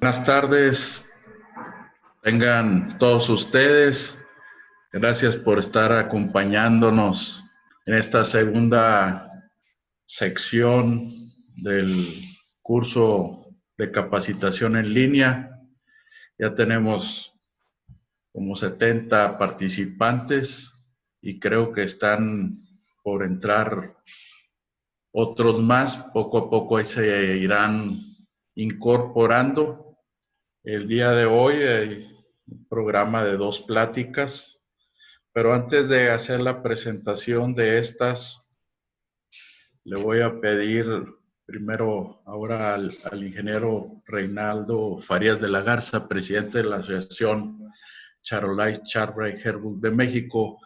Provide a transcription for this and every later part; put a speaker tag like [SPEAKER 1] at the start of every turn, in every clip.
[SPEAKER 1] Buenas tardes, tengan todos ustedes. Gracias por estar acompañándonos en esta segunda sección del curso de capacitación en línea. Ya tenemos como 70 participantes y creo que están por entrar otros más. Poco a poco se irán incorporando. El día de hoy hay un programa de 2 pláticas, pero antes de hacer la presentación de estas, le voy a pedir primero ahora al ingeniero Reinaldo Farías de la Garza, presidente de la Asociación Charolais Charbray Herbook de México,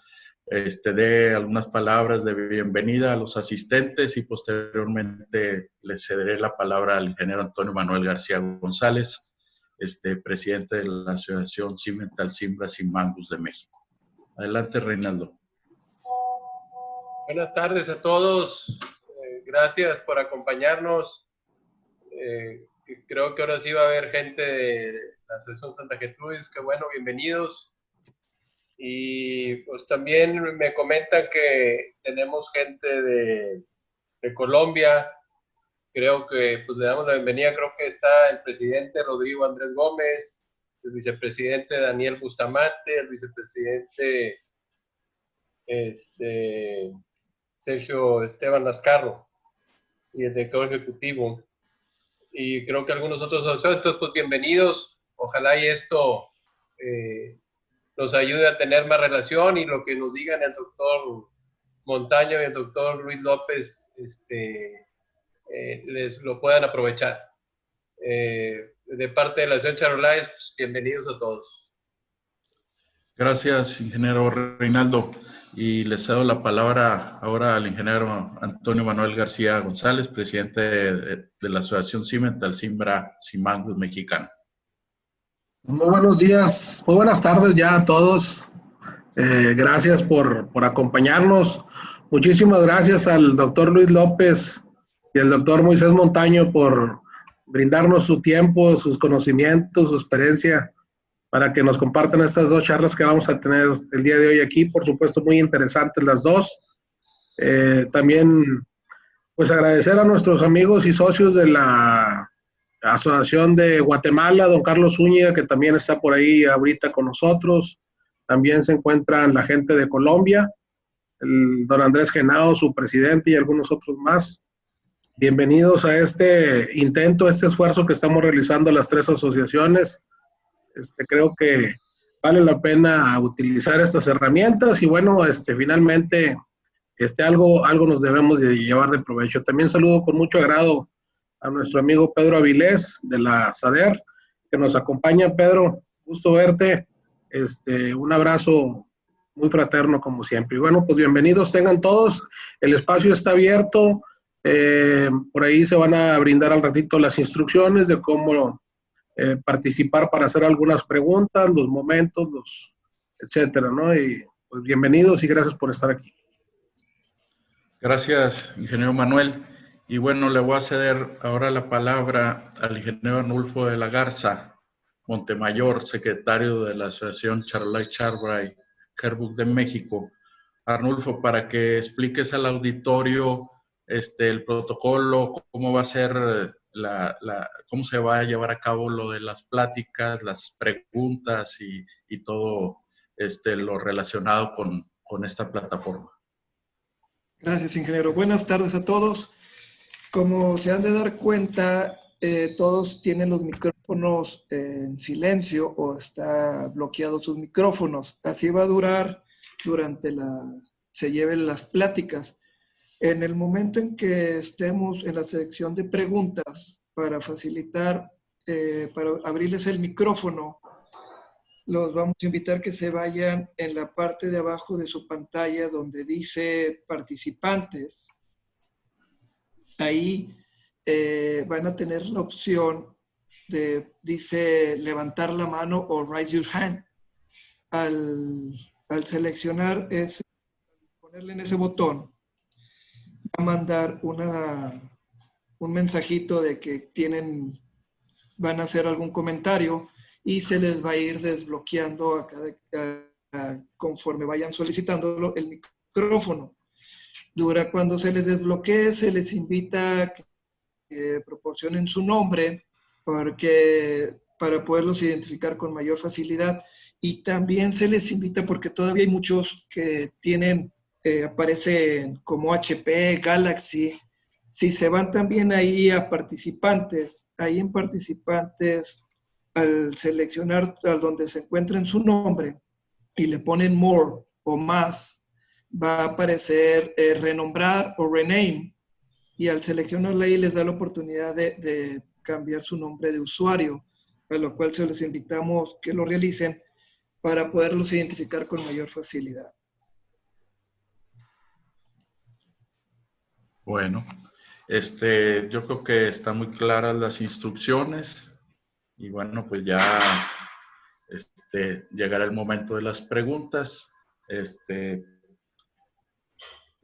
[SPEAKER 1] dé algunas palabras de bienvenida a los asistentes y posteriormente les cederé la palabra al ingeniero Antonio Manuel García González, presidente de la Asociación Cimental Cimbras y Mangos de México. Adelante, Reinaldo.
[SPEAKER 2] Buenas tardes a todos. Gracias por acompañarnos. Creo que ahora sí va a haber gente de la Asociación Santa Gertrudis. Qué bueno, bienvenidos. Y pues también me comentan que tenemos gente de Colombia. Creo que pues le damos la bienvenida. Creo que está el presidente Rodrigo Andrés Gómez, el vicepresidente Daniel Bustamante, el vicepresidente Sergio Esteban Lascarro y el director ejecutivo. Y creo que algunos otros asociados. Entonces, pues bienvenidos. Ojalá y esto nos ayude a tener más relación y lo que nos digan el doctor Montaño y el doctor Luis López les lo puedan aprovechar. De parte de la Asociación Charolais, pues, bienvenidos a todos.
[SPEAKER 1] Gracias, ingeniero Reinaldo. Y le cedo la palabra ahora al ingeniero Antonio Manuel García González, presidente de la Asociación Cimental Cimbra Cimangos Mexicana.
[SPEAKER 3] Muy buenos días, muy buenas tardes ya a todos. Gracias por acompañarnos. Muchísimas gracias al doctor Luis López y al doctor Moisés Montaño por brindarnos su tiempo, sus conocimientos, su experiencia para que nos compartan estas 2 charlas que vamos a tener el día de hoy aquí. Por supuesto, muy interesantes las 2. También, pues agradecer a nuestros amigos y socios de la Asociación de Guatemala, don Carlos Zúñiga, que también está por ahí ahorita con nosotros. También se encuentran la gente de Colombia, el don Andrés Genao, su presidente, y algunos otros más. Bienvenidos a este intento, este esfuerzo que estamos realizando las 3 asociaciones. Creo que vale la pena utilizar estas herramientas y bueno, finalmente algo nos debemos de llevar de provecho. También saludo con mucho agrado a nuestro amigo Pedro Avilés de la SADER, que nos acompaña. Pedro, gusto verte. Un abrazo muy fraterno como siempre. Y bueno, pues bienvenidos tengan todos. El espacio está abierto. Por ahí se van a brindar al ratito las instrucciones de cómo participar para hacer algunas preguntas, los momentos, etcétera, ¿no? Y pues bienvenidos y gracias por estar aquí.
[SPEAKER 1] Gracias, ingeniero Manuel. Y bueno, le voy a ceder ahora la palabra al ingeniero Arnulfo de la Garza Montemayor, secretario de la Asociación Charolais Charbray Herbook de México. Arnulfo, para que expliques al auditorio el protocolo, cómo va a ser cómo se va a llevar a cabo lo de las pláticas, las preguntas y todo lo relacionado con esta plataforma.
[SPEAKER 4] Gracias, ingeniero. Buenas tardes a todos. Como se han de dar cuenta, todos tienen los micrófonos en silencio o está bloqueados sus micrófonos. Así va a durar durante se lleven las pláticas. En el momento en que estemos en la sección de preguntas, para facilitar, para abrirles el micrófono, los vamos a invitar que se vayan en la parte de abajo de su pantalla donde dice participantes. Ahí van a tener la opción dice levantar la mano o raise your hand. Al seleccionar ponerle en ese botón, va a mandar un mensajito de que tienen van a hacer algún comentario y se les va a ir desbloqueando conforme vayan solicitándolo el micrófono. Cuando se les desbloquee, se les invita a que proporcionen su nombre para poderlos identificar con mayor facilidad. Y también se les invita, porque todavía hay muchos que aparecen como HP, Galaxy. Si se van también ahí a participantes, ahí en participantes, al seleccionar donde se encuentren su nombre y le ponen more o más, va a aparecer renombrar o rename. Y al seleccionarla ahí les da la oportunidad de cambiar su nombre de usuario, a lo cual se les invitamos que lo realicen para poderlos identificar con mayor facilidad.
[SPEAKER 1] Bueno, yo creo que están muy claras las instrucciones y bueno, pues ya llegará el momento de las preguntas.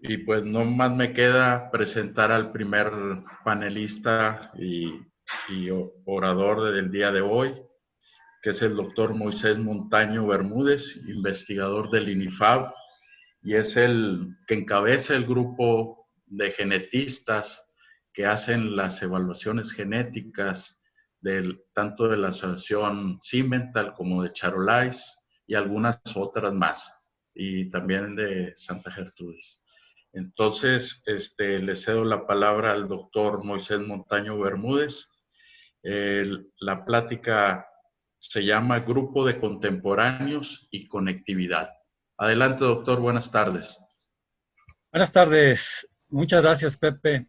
[SPEAKER 1] Y pues no más me queda presentar al primer panelista y orador del día de hoy, que es el doctor Moisés Montaño Bermúdez, investigador del INIFAB, y es el que encabeza el grupo de genetistas que hacen las evaluaciones genéticas tanto de la asociación Cimental como de Charolais y algunas otras más, y también de Santa Gertrudis. Entonces, le cedo la palabra al doctor Moisés Montaño Bermúdez. La plática se llama Grupo de Contemporáneos y Conectividad. Adelante, doctor. Buenas tardes.
[SPEAKER 5] Buenas tardes. Muchas gracias, Pepe.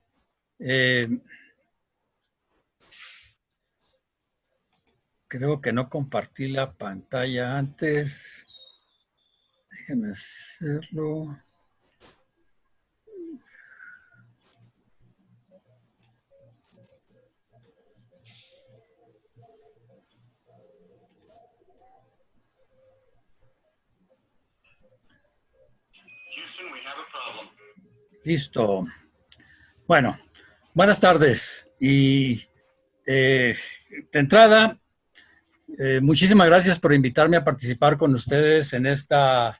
[SPEAKER 5] Creo que no compartí la pantalla antes. Déjenme hacerlo. Listo. Bueno, buenas tardes. Y de entrada, muchísimas gracias por invitarme a participar con ustedes en esta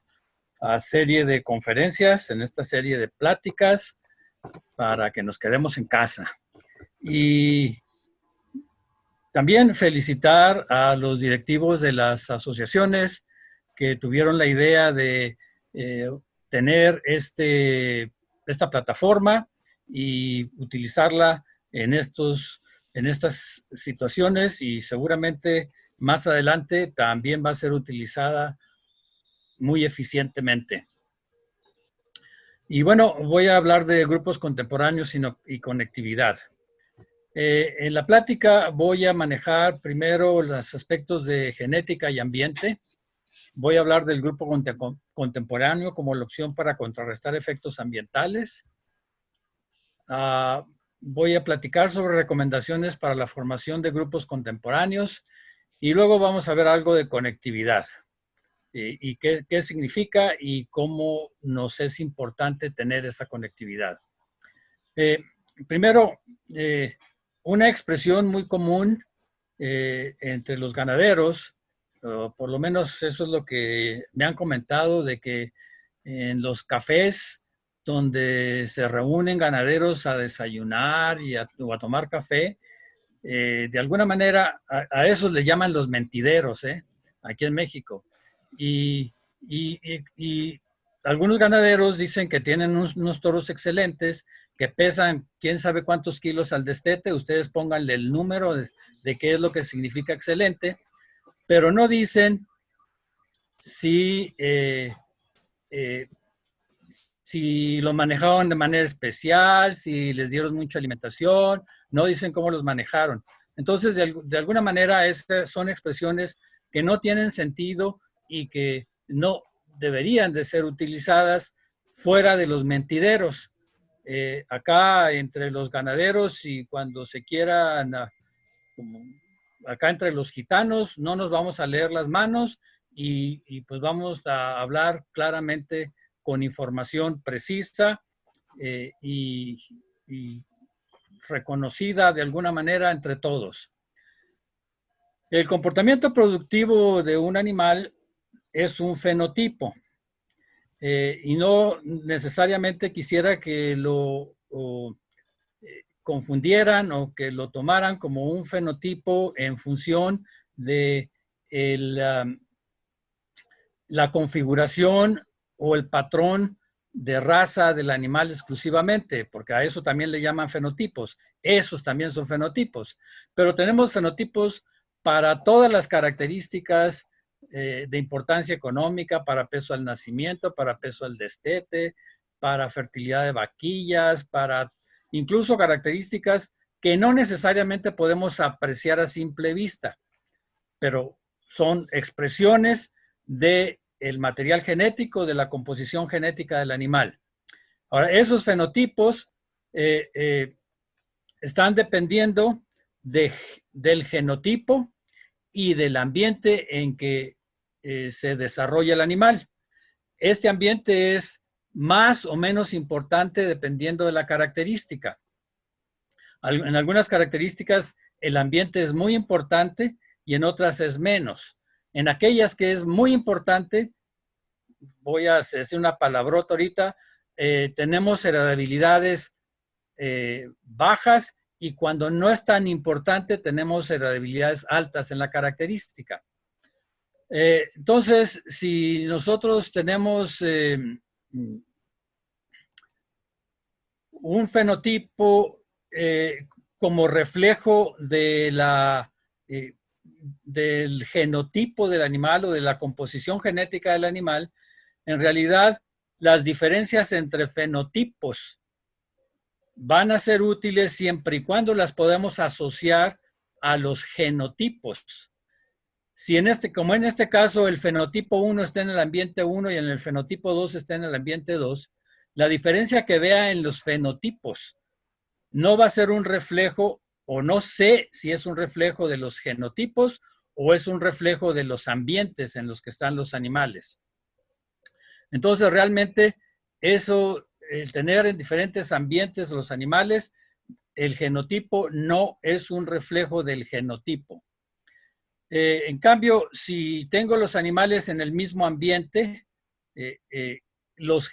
[SPEAKER 5] serie de conferencias, en esta serie de pláticas para que nos quedemos en casa. Y también felicitar a los directivos de las asociaciones que tuvieron la idea de tener esta plataforma y utilizarla en estas situaciones, y seguramente más adelante también va a ser utilizada muy eficientemente. Y bueno, voy a hablar de grupos contemporáneos y conectividad. En la plática voy a manejar primero los aspectos de genética y ambiente. Voy a hablar del grupo contemporáneo como la opción para contrarrestar efectos ambientales. Voy a platicar sobre recomendaciones para la formación de grupos contemporáneos y luego vamos a ver algo de conectividad y qué significa y cómo nos es importante tener esa conectividad. Primero, una expresión muy común entre los ganaderos, por lo menos eso es lo que me han comentado, de que en los cafés donde se reúnen ganaderos a desayunar o a tomar café, de alguna manera a esos les llaman los mentideros, aquí en México. Y algunos ganaderos dicen que tienen unos toros excelentes, que pesan quién sabe cuántos kilos al destete. Ustedes pónganle el número de qué es lo que significa excelente, pero no dicen si los manejaban de manera especial, si les dieron mucha alimentación, no dicen cómo los manejaron. Entonces, de alguna manera, estas son expresiones que no tienen sentido y que no deberían de ser utilizadas fuera de los mentideros. Acá entre los ganaderos y cuando se quieran, acá entre los gitanos, no nos vamos a leer las manos y pues vamos a hablar claramente con información precisa y reconocida de alguna manera entre todos. El comportamiento productivo de un animal es un fenotipo. Y no necesariamente quisiera que lo confundieran o que lo tomaran como un fenotipo en función de la configuración o el patrón de raza del animal exclusivamente, porque a eso también le llaman fenotipos. Esos también son fenotipos, pero tenemos fenotipos para todas las características de importancia económica, para peso al nacimiento, para peso al destete, para fertilidad de vaquillas, para incluso características que no necesariamente podemos apreciar a simple vista, pero son expresiones del material genético, de la composición genética del animal. Ahora, esos fenotipos están dependiendo del genotipo y del ambiente en que se desarrolla el animal. Este ambiente es más o menos importante dependiendo de la característica. En algunas características el ambiente es muy importante y en otras es menos. En aquellas que es muy importante, voy a hacer una palabrota ahorita, tenemos heredabilidades bajas y cuando no es tan importante tenemos heredabilidades altas en la característica. Entonces, si nosotros tenemos un fenotipo como reflejo de del genotipo del animal o de la composición genética del animal, en realidad las diferencias entre fenotipos van a ser útiles siempre y cuando las podemos asociar a los genotipos. Si como en este caso el fenotipo 1 está en el ambiente 1 y en el fenotipo 2 está en el ambiente 2, la diferencia que vea en los fenotipos no va a ser un reflejo, o no sé si es un reflejo de los genotipos o es un reflejo de los ambientes en los que están los animales. Entonces, realmente, eso, el tener en diferentes ambientes los animales, el genotipo no es un reflejo del genotipo. En cambio, si tengo los animales en el mismo ambiente, los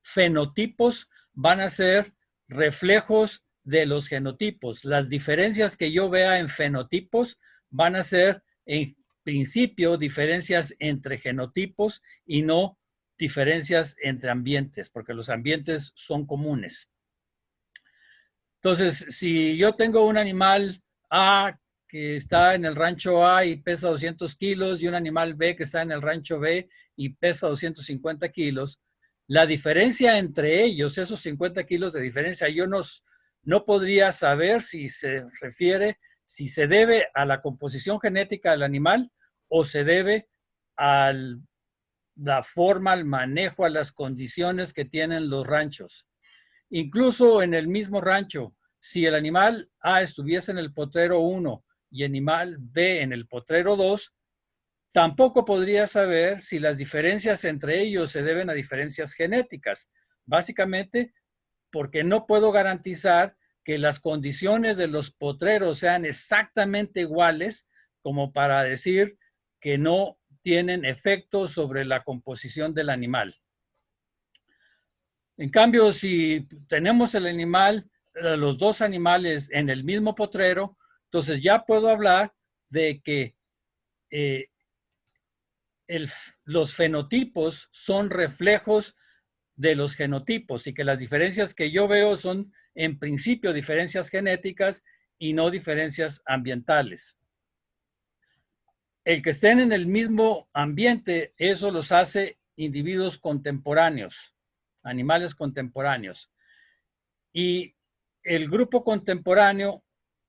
[SPEAKER 5] fenotipos van a ser reflejos de los genotipos. Las diferencias que yo vea en fenotipos van a ser, en principio, diferencias entre genotipos y no diferencias entre ambientes, porque los ambientes son comunes. Entonces, si yo tengo un animal A que está en el rancho A y pesa 200 kilos y un animal B que está en el rancho B y pesa 250 kilos, la diferencia entre ellos, esos 50 kilos de diferencia, yo no podría saber si se refiere, si se debe a la composición genética del animal o se debe a la forma, al manejo, a las condiciones que tienen los ranchos. Incluso en el mismo rancho, si el animal A estuviese en el potrero 1 y animal B en el potrero 2, tampoco podría saber si las diferencias entre ellos se deben a diferencias genéticas. Básicamente, porque no puedo garantizar que las condiciones de los potreros sean exactamente iguales como para decir que no tienen efecto sobre la composición del animal. En cambio, si tenemos el animal, los dos animales en el mismo potrero, entonces ya puedo hablar de que los fenotipos son reflejos de los genotipos y que las diferencias que yo veo son en principio diferencias genéticas y no diferencias ambientales. El que estén en el mismo ambiente, eso los hace individuos contemporáneos, animales contemporáneos. Y el grupo contemporáneo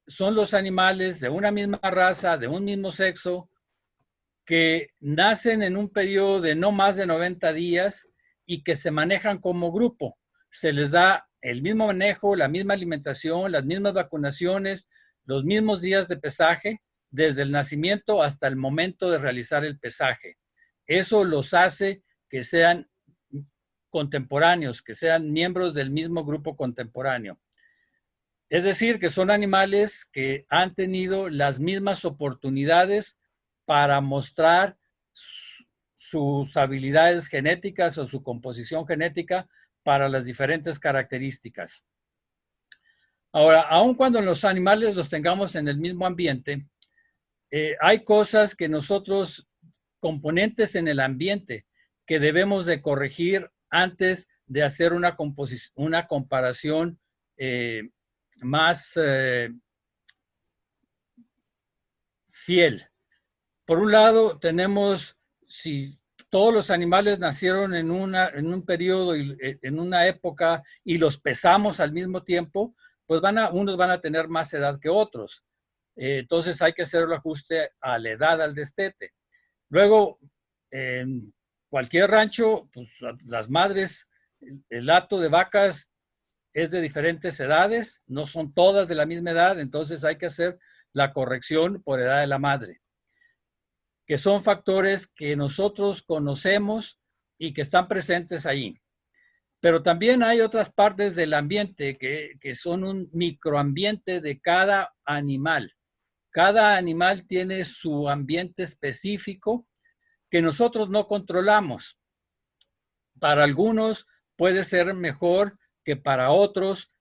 [SPEAKER 5] son los animales de una misma raza, de un mismo sexo, que nacen en un periodo de no más de 90 días y que se manejan como grupo. Se les da el mismo manejo, la misma alimentación, las mismas vacunaciones, los mismos días de pesaje, desde el nacimiento hasta el momento de realizar el pesaje. Eso los hace que sean contemporáneos, que sean miembros del mismo grupo contemporáneo. Es decir, que son animales que han tenido las mismas oportunidades para mostrar sus habilidades genéticas o su composición genética para las diferentes características. Ahora, aun cuando los animales los tengamos en el mismo ambiente, hay cosas que nosotros, componentes en el ambiente, que debemos de corregir antes de hacer una comparación más fiel. Por un lado, tenemos, si todos los animales nacieron en un periodo, en una época, y los pesamos al mismo tiempo, pues unos van a tener más edad que otros. Entonces hay que hacer el ajuste a la edad al destete. Luego, en cualquier rancho, pues las madres, el hato de vacas es de diferentes edades, no son todas de la misma edad, entonces hay que hacer la corrección por edad de la madre, que son factores que nosotros conocemos y que están presentes ahí. Pero también hay otras partes del ambiente que son un microambiente de cada animal. Cada animal tiene su ambiente específico que nosotros no controlamos. Para algunos puede ser mejor que para otros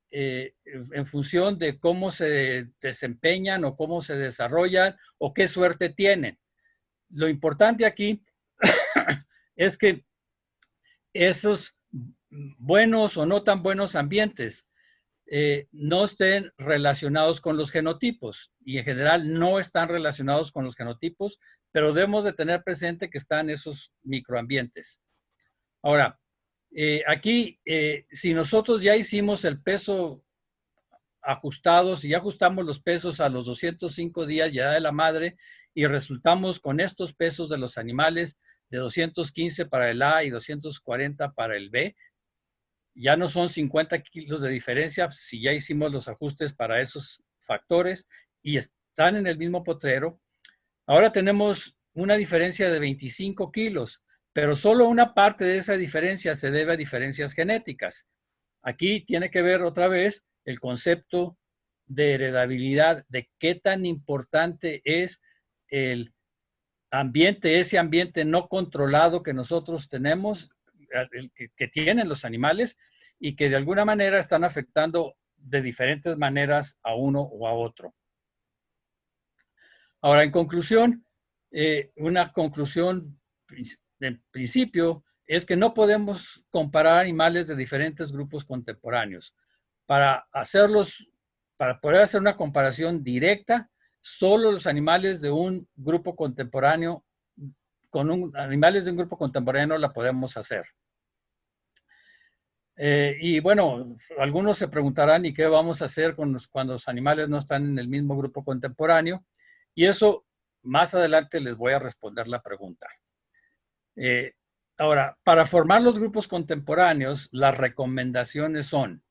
[SPEAKER 5] en función de cómo se desempeñan o cómo se desarrollan o qué suerte tienen. Lo importante aquí es que esos buenos o no tan buenos ambientes no estén relacionados con los genotipos y en general no están relacionados con los genotipos, pero debemos de tener presente que están esos microambientes. Ahora, aquí, si nosotros ya hicimos el peso ajustado, si ya ajustamos los pesos a los 205 días ya de la madre y resultamos con estos pesos de los animales de 215 para el A y 240 para el B, ya no son 50 kilos de diferencia si ya hicimos los ajustes para esos factores y están en el mismo potrero. Ahora tenemos una diferencia de 25 kilos, pero solo una parte de esa diferencia se debe a diferencias genéticas. Aquí tiene que ver otra vez el concepto de heredabilidad, de qué tan importante es el ambiente, ese ambiente no controlado que nosotros tenemos, que tienen los animales y que de alguna manera están afectando de diferentes maneras a uno o a otro. Ahora, en conclusión, una conclusión en principio es que no podemos comparar animales de diferentes grupos contemporáneos. Para poder hacer una comparación directa, solo los animales de un grupo contemporáneo, animales de un grupo contemporáneo la podemos hacer. Y bueno, algunos se preguntarán, ¿y qué vamos a hacer cuando los animales no están en el mismo grupo contemporáneo? Y eso, más adelante les voy a responder la pregunta. Ahora, para formar los grupos contemporáneos, las recomendaciones son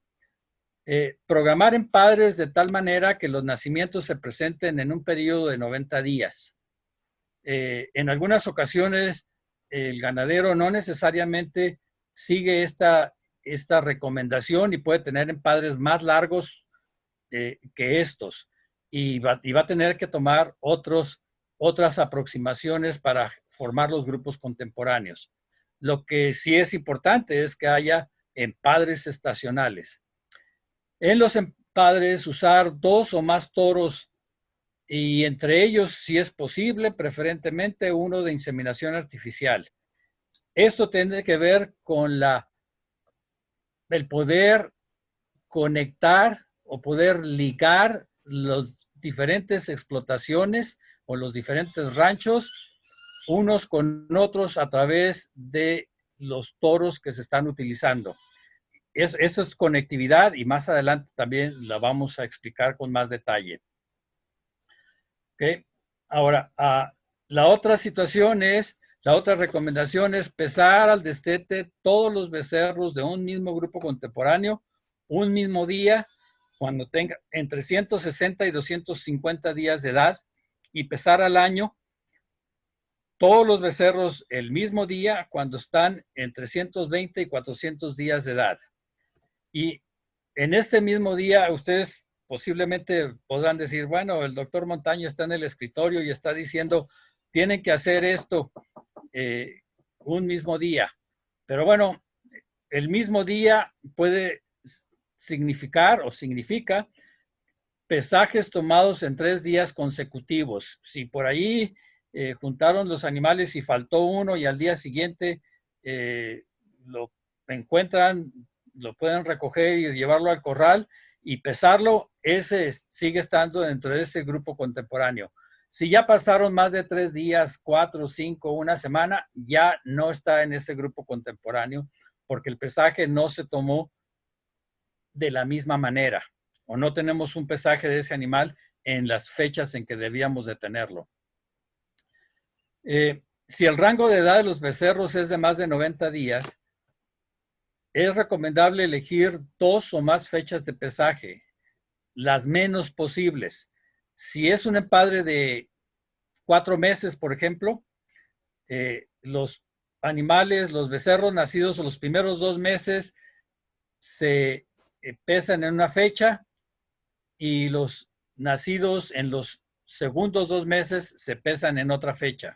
[SPEAKER 5] programar en padres de tal manera que los nacimientos se presenten en un periodo de 90 días. En algunas ocasiones, el ganadero no necesariamente sigue esta recomendación y puede tener en padres más largos que estos. Y va a tener que tomar otras aproximaciones para formar los grupos contemporáneos. Lo que sí es importante es que haya empadres estacionales. En los empadres, usar 2 o más toros y entre ellos, si es posible, preferentemente uno de inseminación artificial. Esto tiene que ver con el poder conectar o poder ligar las diferentes explotaciones o los diferentes ranchos unos con otros a través de los toros que se están utilizando. Eso es conectividad y más adelante también la vamos a explicar con más detalle. ¿Okay? Ahora, la otra recomendación es pesar al destete todos los becerros de un mismo grupo contemporáneo, un mismo día, cuando tenga entre 160 y 250 días de edad, y pesar al año todos los becerros el mismo día cuando están entre 120 y 400 días de edad. Y En este mismo día, ustedes posiblemente podrán decir, bueno, el doctor Montaño está en el escritorio y está diciendo, tienen que hacer esto un mismo día. Pero bueno, el mismo día puede significar o significa pesajes tomados en 3 días consecutivos. Si por ahí juntaron los animales y faltó uno y al día siguiente lo encuentran, lo pueden recoger y llevarlo al corral y pesarlo, ese sigue estando dentro de ese grupo contemporáneo. Si ya pasaron más de 3 días, 4, 5, una semana, ya no está en ese grupo contemporáneo porque el pesaje no se tomó de la misma manera o no tenemos un pesaje de ese animal en las fechas en que debíamos de tenerlo. Si el rango de edad de los becerros es de más de 90 días, es recomendable elegir 2 o más fechas de pesaje, las menos posibles. Si es un empadre de 4 meses, por ejemplo, los animales, los becerros nacidos en los primeros 2 meses se pesan en una fecha y los nacidos en los segundos 2 meses se pesan en otra fecha.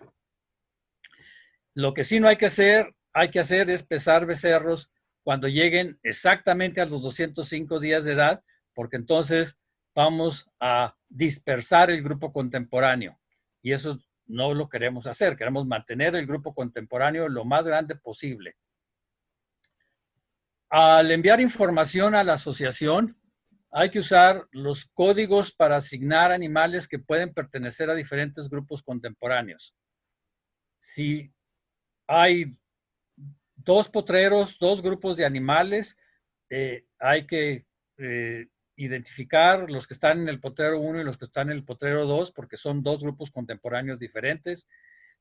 [SPEAKER 5] Lo que sí no hay que hacer es pesar becerros cuando lleguen exactamente a los 205 días de edad, porque entonces vamos a dispersar el grupo contemporáneo. Y eso no lo queremos hacer. Queremos mantener el grupo contemporáneo lo más grande posible. Al enviar información a la asociación, hay que usar los códigos para asignar animales que pueden pertenecer a diferentes grupos contemporáneos. Si hay 2 potreros, 2 grupos de animales, hay que identificar los que están en el potrero 1 y los que están en el potrero 2, porque son 2 grupos contemporáneos diferentes.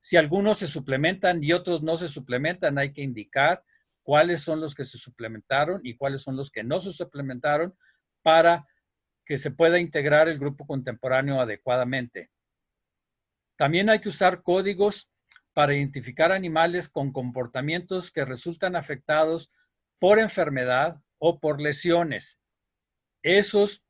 [SPEAKER 5] Si algunos se suplementan y otros no se suplementan, hay que indicar cuáles son los que se suplementaron y cuáles son los que no se suplementaron para que se pueda integrar el grupo contemporáneo adecuadamente. También hay que usar códigos para identificar animales con comportamientos que resultan afectados por enfermedad o por lesiones. Esos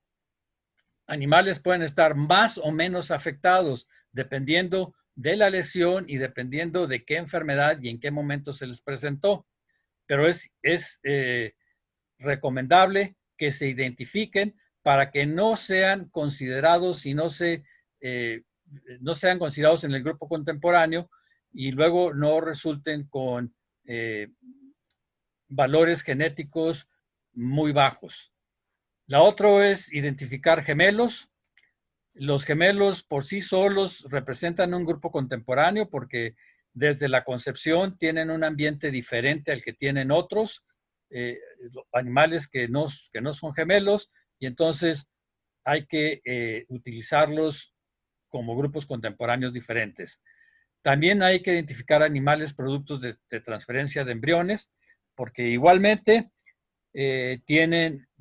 [SPEAKER 5] animales pueden estar más o menos afectados dependiendo de la lesión y dependiendo de qué enfermedad y en qué momento se les presentó. Pero es recomendable que se identifiquen para que no sean considerados y no sean considerados en el grupo contemporáneo y luego no resulten con valores genéticos muy bajos. La otra es identificar gemelos. Los gemelos por sí solos representan un grupo contemporáneo porque desde la concepción tienen un ambiente diferente al que tienen otros animales que no son gemelos y entonces hay que utilizarlos como grupos contemporáneos diferentes. También hay que identificar animales productos de transferencia de embriones, porque igualmente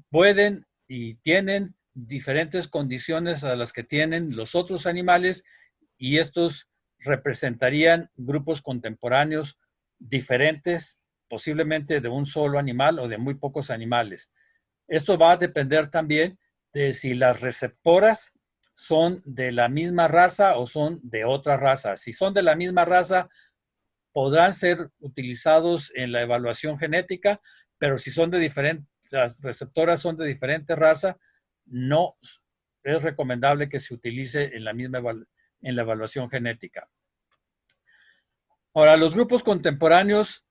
[SPEAKER 5] pueden y tienen diferentes condiciones a las que tienen los otros animales y estos representarían grupos contemporáneos diferentes, posiblemente de un solo animal o de muy pocos animales. Esto va a depender también de si las receptoras son de la misma raza o son de otra raza. Si son de la misma raza, podrán ser utilizados en la evaluación genética, pero si son de diferentes, las receptoras son de diferente raza, no es recomendable que se utilice en la misma en la evaluación genética. Ahora, los grupos contemporáneos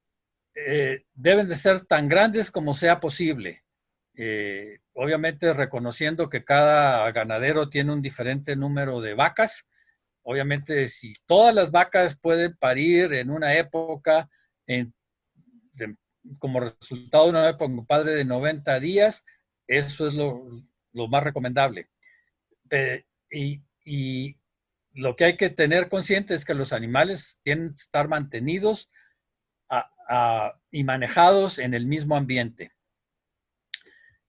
[SPEAKER 5] deben de ser tan grandes como sea posible. Obviamente reconociendo que cada ganadero tiene un diferente número de vacas. Obviamente si todas las vacas pueden parir en una época como resultado de una época con padre de 90 días, eso es lo más recomendable. Y lo que hay que tener consciente es que los animales tienen que estar mantenidos y manejados en el mismo ambiente.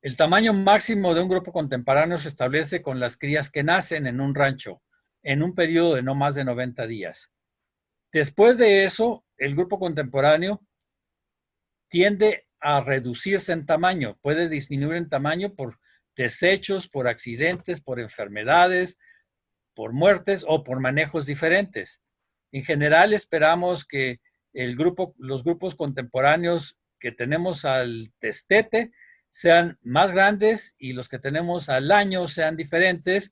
[SPEAKER 5] El tamaño máximo de un grupo contemporáneo se establece con las crías que nacen en un rancho en un periodo de no más de 90 días. Después de eso, el grupo contemporáneo tiende a reducirse en tamaño, puede disminuir en tamaño por desechos, por accidentes, por enfermedades, por muertes o por manejos diferentes. En general esperamos que los grupos contemporáneos que tenemos al destete sean más grandes y los que tenemos al año sean diferentes,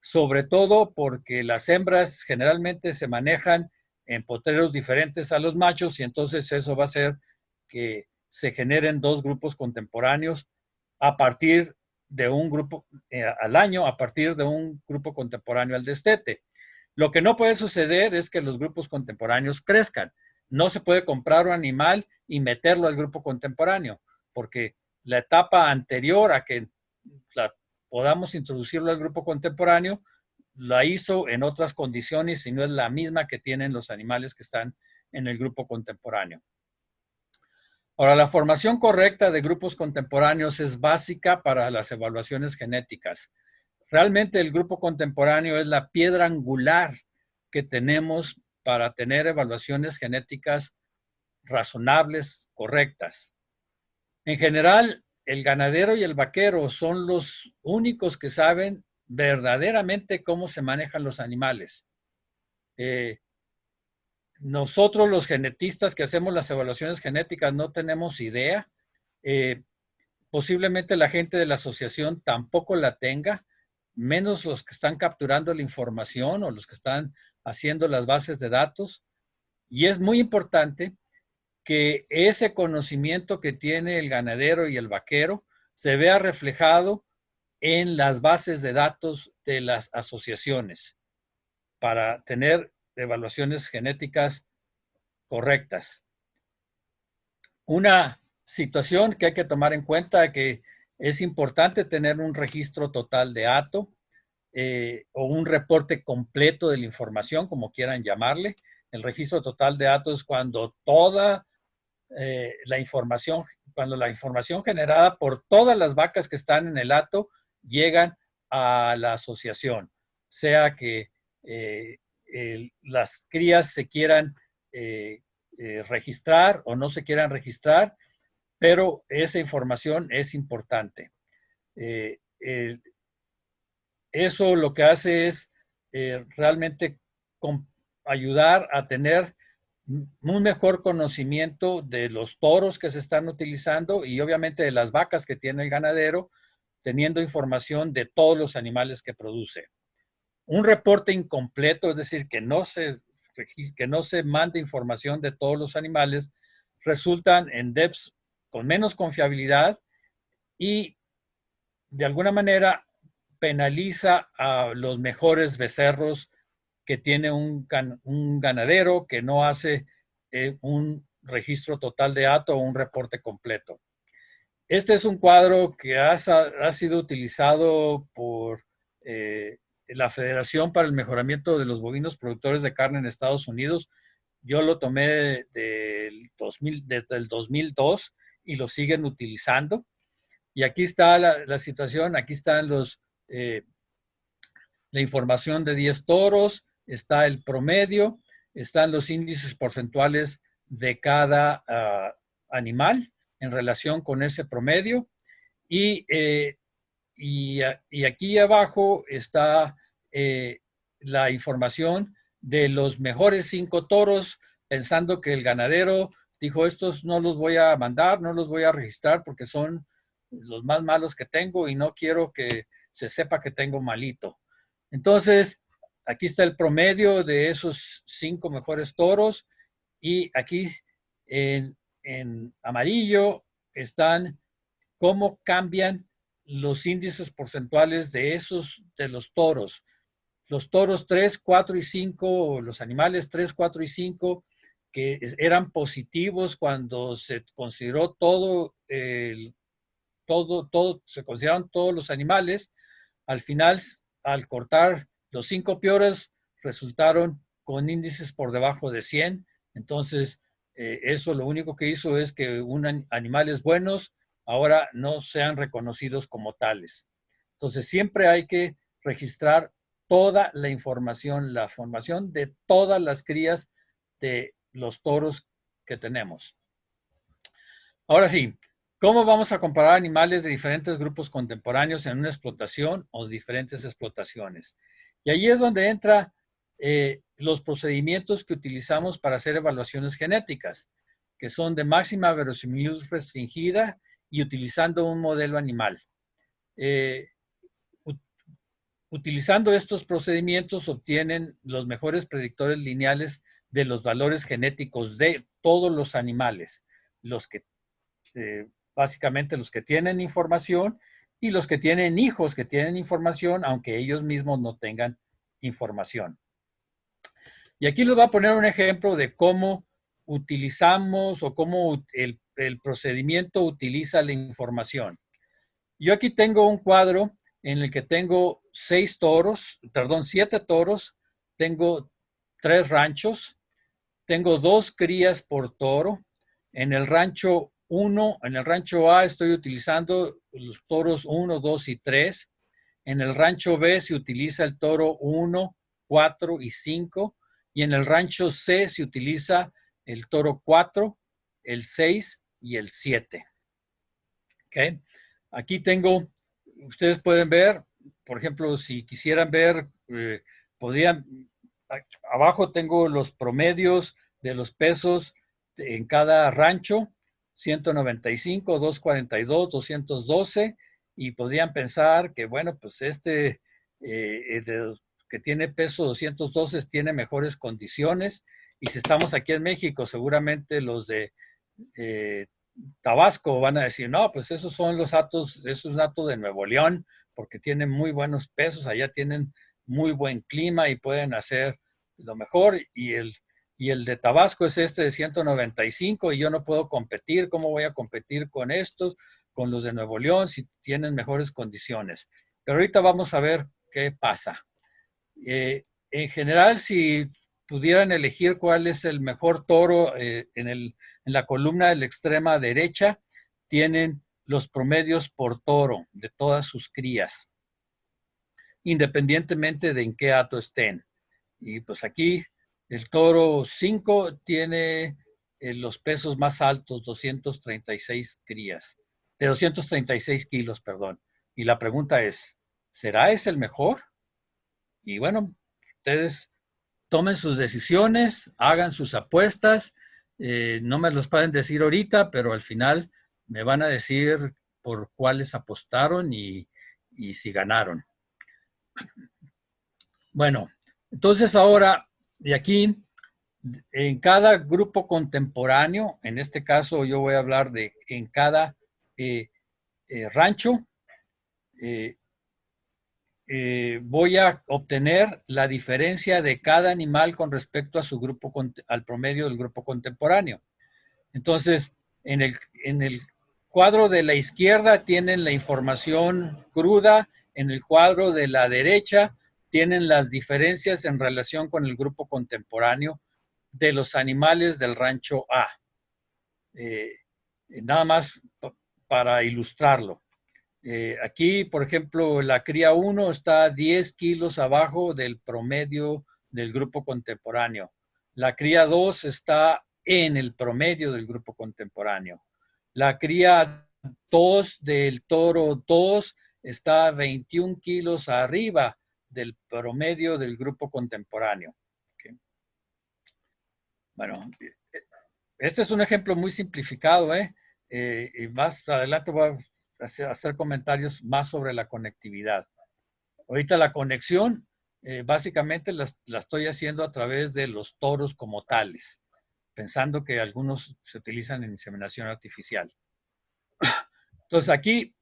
[SPEAKER 5] sobre todo porque las hembras generalmente se manejan en potreros diferentes a los machos y entonces eso va a hacer que se generen dos grupos contemporáneos a partir de un grupo al año, a partir de un grupo contemporáneo al destete. Lo que no puede suceder es que los grupos contemporáneos crezcan. No se puede comprar un animal y meterlo al grupo contemporáneo, porque la etapa anterior a que podamos introducirlo al grupo contemporáneo la hizo en otras condiciones y no es la misma que tienen los animales que están en el grupo contemporáneo. Ahora, la formación correcta de grupos contemporáneos es básica para las evaluaciones genéticas. Realmente el grupo contemporáneo es la piedra angular que tenemos para tener evaluaciones genéticas razonables, correctas. En general, el ganadero y el vaquero son los únicos que saben verdaderamente cómo se manejan los animales. Nosotros los genetistas que hacemos las evaluaciones genéticas no tenemos idea. Posiblemente la gente de la asociación tampoco la tenga, menos los que están capturando la información o los que están haciendo las bases de datos. Y es muy importante que ese conocimiento que tiene el ganadero y el vaquero se vea reflejado en las bases de datos de las asociaciones para tener evaluaciones genéticas correctas. Una situación que hay que tomar en cuenta es que es importante tener un registro total de hato o un reporte completo de la información, como quieran llamarle. El registro total de hato es cuando toda la información generada por todas las vacas que están en el hato llegan a la asociación, sea que las crías se quieran registrar o no se quieran registrar, pero esa información es importante. Eso lo que hace es realmente ayudar a tener un mejor conocimiento de los toros que se están utilizando y obviamente de las vacas que tiene el ganadero, teniendo información de todos los animales que produce. Un reporte incompleto, es decir, que no se mande información de todos los animales, resultan en DEPs con menos confiabilidad y de alguna manera penaliza a los mejores becerros que tiene un ganadero que no hace un registro total de hato o un reporte completo. Este es un cuadro que ha sido utilizado por la Federación para el Mejoramiento de los Bovinos Productores de Carne en Estados Unidos. Yo lo tomé desde el 2002 y lo siguen utilizando. Y aquí está la situación, aquí están la información de 10 toros, está el promedio, están los índices porcentuales de cada animal en relación con ese promedio. Y aquí abajo está la información de los mejores 5 toros, pensando que el ganadero dijo, estos no los voy a mandar, no los voy a registrar porque son los más malos que tengo y no quiero que se sepa que tengo malito. Entonces, aquí está el promedio de esos 5 mejores toros y aquí en amarillo están cómo cambian los índices porcentuales de los toros. Los toros 3, 4 y 5, los animales 3, 4 y 5, que eran positivos cuando se consideró se consideraron todos los animales. Al final, al cortar los 5 peores, resultaron con índices por debajo de 100. Entonces, eso lo único que hizo es que animales buenos ahora no sean reconocidos como tales. Entonces, siempre hay que registrar toda la información, la formación de todas las crías de los toros que tenemos. Ahora sí, ¿cómo vamos a comparar animales de diferentes grupos contemporáneos en una explotación o diferentes explotaciones? Y ahí es donde entra los procedimientos que utilizamos para hacer evaluaciones genéticas, que son de máxima verosimilitud restringida y utilizando un modelo animal. Utilizando estos procedimientos obtienen los mejores predictores lineales de los valores genéticos de todos los animales, los que básicamente los que tienen información y los que tienen hijos que tienen información, aunque ellos mismos no tengan información. Y aquí les voy a poner un ejemplo de cómo utilizamos o cómo el procedimiento utiliza la información. Yo aquí tengo un cuadro en el que tengo 7 toros, tengo 3 ranchos, tengo 2 crías por toro. En el rancho A estoy utilizando los toros 1, 2 y 3. En el rancho B se utiliza el toro 1, 4 y 5. Y en el rancho C se utiliza el toro 4, el 6 y el 7. ¿Okay? Aquí tengo, ustedes pueden ver, por ejemplo, si quisieran ver, podrían, abajo tengo los promedios de los pesos en cada rancho, 195, 242, 212, y podrían pensar que, bueno, pues que tiene peso 212 tiene mejores condiciones, y si estamos aquí en México, seguramente los de Tabasco van a decir, no, pues esos son los atos, eso es un ato de Nuevo León, porque tienen muy buenos pesos, allá tienen muy buen clima y pueden hacer lo mejor, y el de Tabasco es este de 195 y yo no puedo competir. ¿Cómo voy a competir con estos, con los de Nuevo León, si tienen mejores condiciones? Pero ahorita vamos a ver qué pasa. En general, si pudieran elegir cuál es el mejor toro en la columna de la extrema derecha, tienen los promedios por toro de todas sus crías, independientemente de en qué hato estén. Y pues aquí el toro 5 tiene los pesos más altos, 236 crías, de 236 kilos, perdón. Y la pregunta es, ¿será ese el mejor? Y bueno, ustedes tomen sus decisiones, hagan sus apuestas. No me los pueden decir ahorita, pero al final me van a decir por cuáles apostaron y si ganaron. Bueno, entonces ahora, de aquí, en cada grupo contemporáneo, en este caso yo voy a hablar de en cada rancho, voy a obtener la diferencia de cada animal con respecto a su grupo, al promedio del grupo contemporáneo. Entonces, en el cuadro de la izquierda tienen la información cruda, en el cuadro de la derecha tienen las diferencias en relación con el grupo contemporáneo de los animales del rancho A. Nada más para ilustrarlo. Aquí, por ejemplo, la cría 1 está 10 kilos abajo del promedio del grupo contemporáneo. La cría 2 está en el promedio del grupo contemporáneo. La cría 2 del toro 2 está 21 kilos arriba del promedio del grupo contemporáneo. Okay. Bueno, este es un ejemplo muy simplificado, y más adelante voy a hacer comentarios más sobre la conectividad. Ahorita la conexión, básicamente la estoy haciendo a través de los toros como tales, pensando que algunos se utilizan en inseminación artificial. Entonces aquí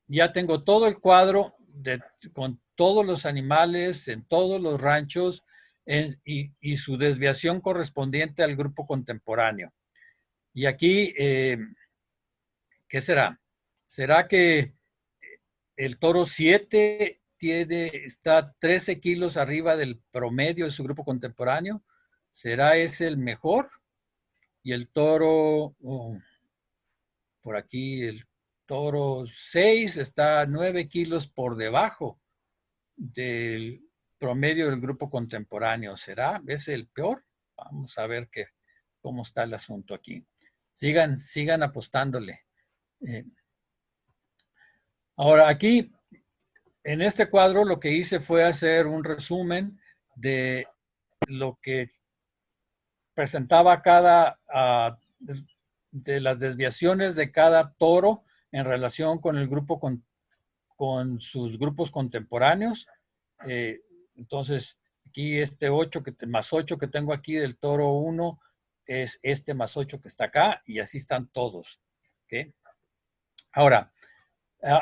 [SPEAKER 5] ya tengo todo el cuadro con todos los animales en todos los ranchos y su desviación correspondiente al grupo contemporáneo. Y aquí, ¿qué será? ¿Será que el toro 7 está 13 kilos arriba del promedio de su grupo contemporáneo? ¿Será ese el mejor? Y el toro, por aquí, el toro 6 está 9 kilos por debajo del promedio del grupo contemporáneo. ¿Será ese el peor? Vamos a ver cómo está el asunto aquí. sigan apostándole. Ahora, aquí, en este cuadro, lo que hice fue hacer un resumen de lo que presentaba de las desviaciones de cada toro en relación con el grupo, con sus grupos contemporáneos. Entonces, aquí este 8 más 8 que tengo aquí del toro 1 es este más 8 que está acá, y así están todos. ¿Okay? Ahora,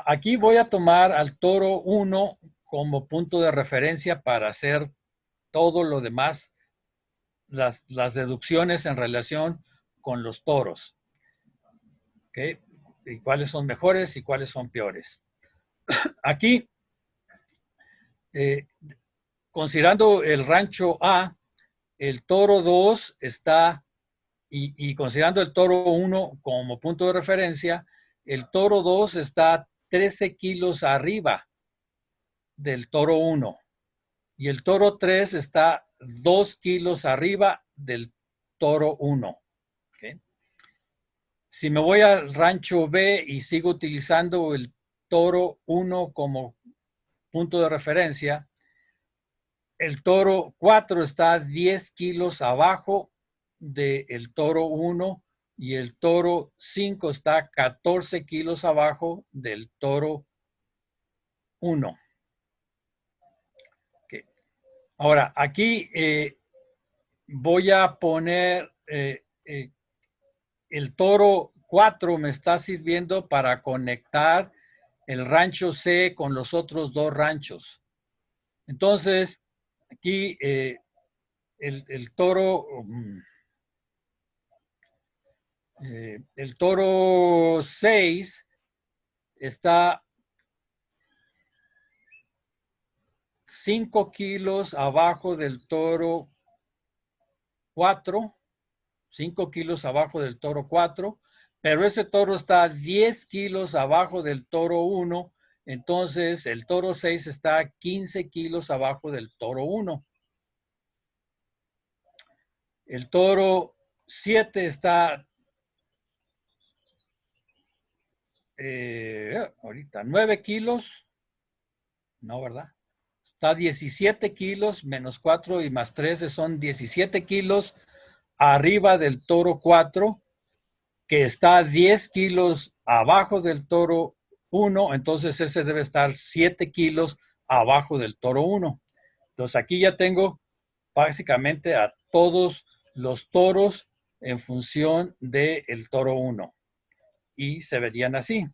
[SPEAKER 5] aquí voy a tomar al toro 1 como punto de referencia para hacer todo lo demás, las deducciones en relación con los toros. ¿Okay? Y cuáles son mejores y cuáles son peores. Aquí, considerando el rancho A, el toro 2 está, y considerando el toro 1 como punto de referencia, el toro 2 está 13 kilos arriba del toro 1 y el toro 3 está 2 kilos arriba del toro 1. ¿Okay? Si me voy al rancho B y sigo utilizando el toro 1 como punto de referencia, el toro 4 está 10 kilos abajo del toro 1 y el toro 5 está 14 kilos abajo del toro 1. Okay. Ahora, aquí voy a poner el toro 4 me está sirviendo para conectar el rancho C con los otros dos ranchos. Entonces, aquí el toro... el toro 6 está 5 kilos abajo del toro 4, 5 kilos abajo del toro 4, pero ese toro está 10 kilos abajo del toro 1, entonces el toro 6 está 15 kilos abajo del toro 1. El toro 7 está ahorita 9 kilos, no, ¿verdad? Está 17 kilos, menos 4 y más 13 son 17 kilos arriba del toro 4, que está 10 kilos abajo del toro 1, entonces ese debe estar 7 kilos abajo del toro 1. Entonces aquí ya tengo básicamente a todos los toros en función del toro 1 y se verían así.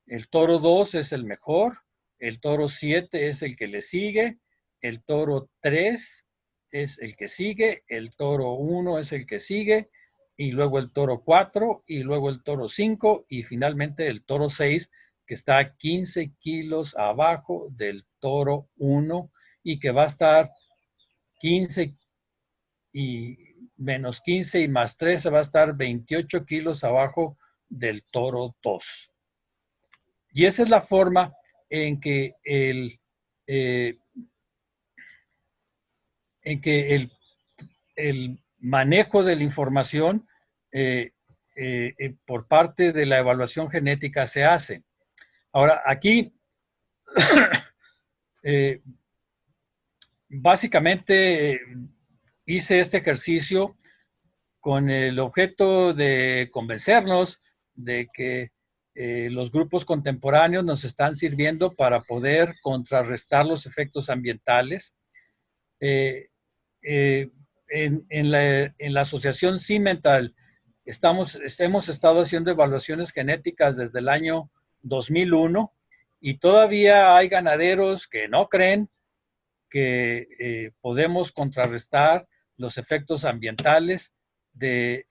[SPEAKER 5] El toro 2 es el mejor, el toro 7 es el que le sigue, el toro 3 es el que sigue, el toro 1 es el que sigue, y luego el toro 4, y luego el toro 5, y finalmente el toro 6, que está 15 kilos abajo del toro 1 y que va a estar 15 y menos 15 y más 13 va a estar 28 kilos abajo del toro 2. Y esa es la forma en que el manejo de la información por parte de la evaluación genética se hace. Ahora, aquí básicamente hice este ejercicio con el objeto de convencernos de que los grupos contemporáneos nos están sirviendo para poder contrarrestar los efectos ambientales. En la asociación Cimental hemos estado haciendo evaluaciones genéticas desde el año 2001 y todavía hay ganaderos que no creen que podemos contrarrestar los efectos ambientales de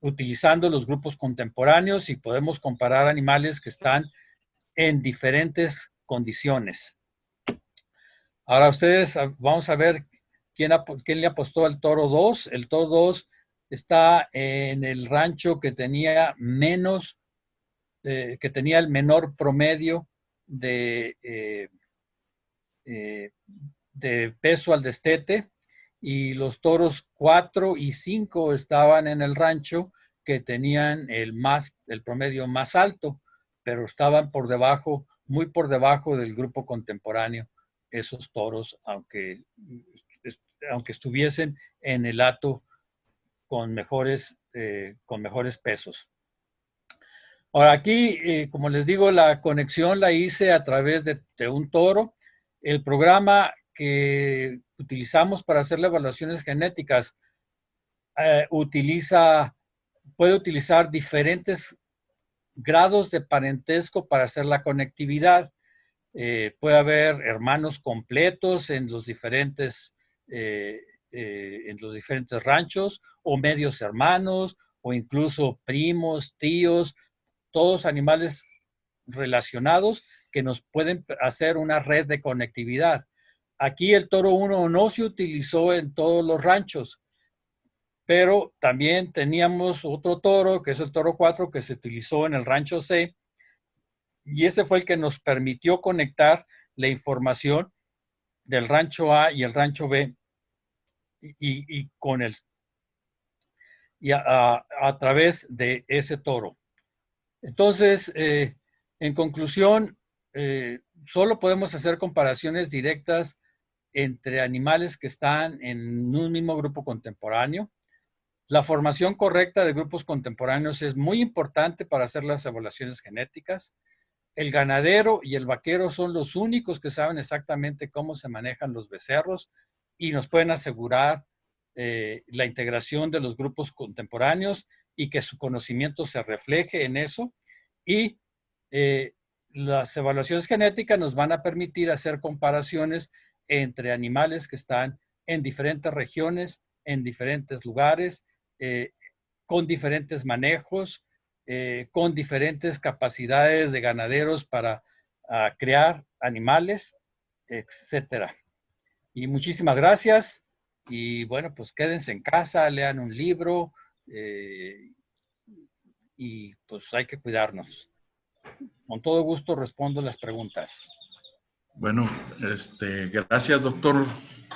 [SPEAKER 5] utilizando los grupos contemporáneos y podemos comparar animales que están en diferentes condiciones. Ahora ustedes, vamos a ver quién le apostó al toro 2. El toro 2 está en el rancho que tenía que tenía el menor promedio de peso al destete, y los toros 4 y 5 estaban en el rancho que tenían el promedio más alto, pero estaban por debajo, muy por debajo del grupo contemporáneo, esos toros, aunque estuviesen en el hato con mejores pesos. Ahora aquí, como les digo, la conexión la hice a través de un toro. El programa que utilizamos para hacer las evaluaciones genéticas puede utilizar diferentes grados de parentesco para hacer la conectividad. Puede haber hermanos completos en los diferentes ranchos, o medios hermanos, o incluso primos, tíos, todos animales relacionados que nos pueden hacer una red de conectividad. Aquí el toro 1 no se utilizó en todos los ranchos, pero también teníamos otro toro, que es el toro 4, que se utilizó en el rancho C, y ese fue el que nos permitió conectar la información del rancho A y el rancho B a través de ese toro. Entonces, en conclusión, solo podemos hacer comparaciones directas entre animales que están en un mismo grupo contemporáneo. La formación correcta de grupos contemporáneos es muy importante para hacer las evaluaciones genéticas. El ganadero y el vaquero son los únicos que saben exactamente cómo se manejan los becerros y nos pueden asegurar la integración de los grupos contemporáneos y que su conocimiento se refleje en eso. Y las evaluaciones genéticas nos van a permitir hacer comparaciones entre animales que están en diferentes regiones, en diferentes lugares, con diferentes manejos, con diferentes capacidades de ganaderos para crear animales, etcétera. Y muchísimas gracias. Y bueno, pues quédense en casa, lean un libro y pues hay que cuidarnos. Con todo gusto respondo las preguntas.
[SPEAKER 1] Bueno, gracias, doctor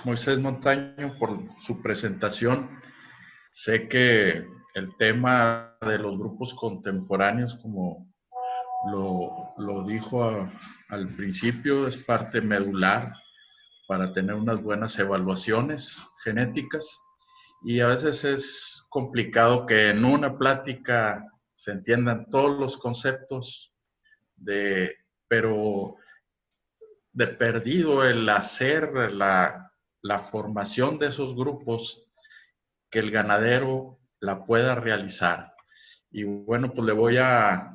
[SPEAKER 1] Moisés Montaño, por su presentación. Sé que el tema de los grupos contemporáneos, como lo dijo al principio, es parte medular para tener unas buenas evaluaciones genéticas, y a veces es complicado que en una plática se entiendan todos los conceptos, pero de perdido el hacer la formación de esos grupos, que el ganadero la pueda realizar. Y bueno, pues le voy a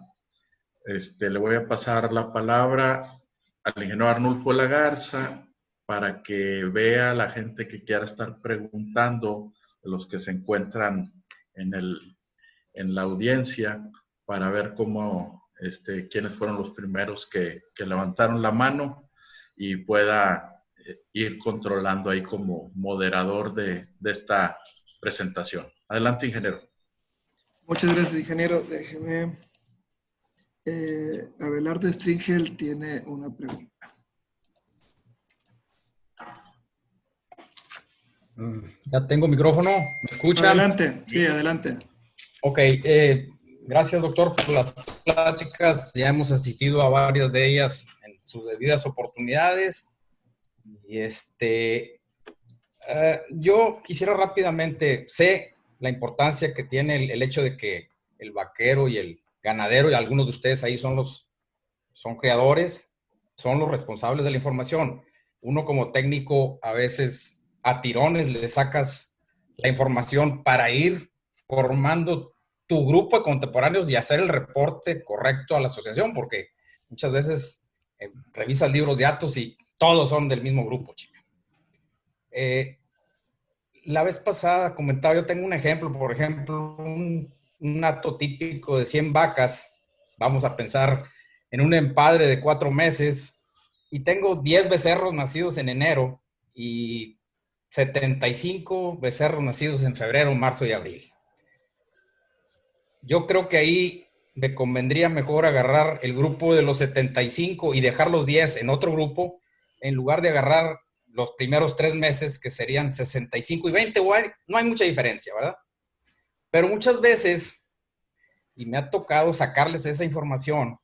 [SPEAKER 1] pasar la palabra al ingeniero Arnulfo Lagarza para que vea la gente que quiera estar preguntando, de los que se encuentran en la audiencia, para ver quiénes fueron los primeros que levantaron la mano, y pueda ir controlando ahí como moderador de esta presentación. Adelante, ingeniero.
[SPEAKER 4] Muchas gracias, ingeniero. Déjeme. Abelardo Stringel tiene una pregunta.
[SPEAKER 6] Ya tengo micrófono. ¿Me escuchan?
[SPEAKER 4] Adelante. Sí, adelante.
[SPEAKER 6] Ok. Gracias, doctor, por las pláticas. Ya hemos asistido a varias de ellas en sus debidas oportunidades. Y yo quisiera rápidamente, sé la importancia que tiene el hecho de que el vaquero y el ganadero, y algunos de ustedes ahí son creadores, son los responsables de la información. Uno como técnico a veces a tirones le sacas la información para ir formando tu grupo de contemporáneos y hacer el reporte correcto a la asociación, porque muchas veces revisas libros de datos y todos son del mismo grupo, chica. La vez pasada comentaba, yo tengo un ejemplo, por ejemplo, un hato típico de 100 vacas, vamos a pensar en un empadre de 4 meses, y tengo 10 becerros nacidos en enero y 75 becerros nacidos en febrero, marzo y abril. Yo creo que ahí me convendría mejor agarrar el grupo de los 75 y dejar los 10 en otro grupo, en lugar de agarrar los primeros 3 meses, que serían 65 y 20, no hay mucha diferencia, ¿verdad? Pero muchas veces, y me ha tocado sacarles esa información,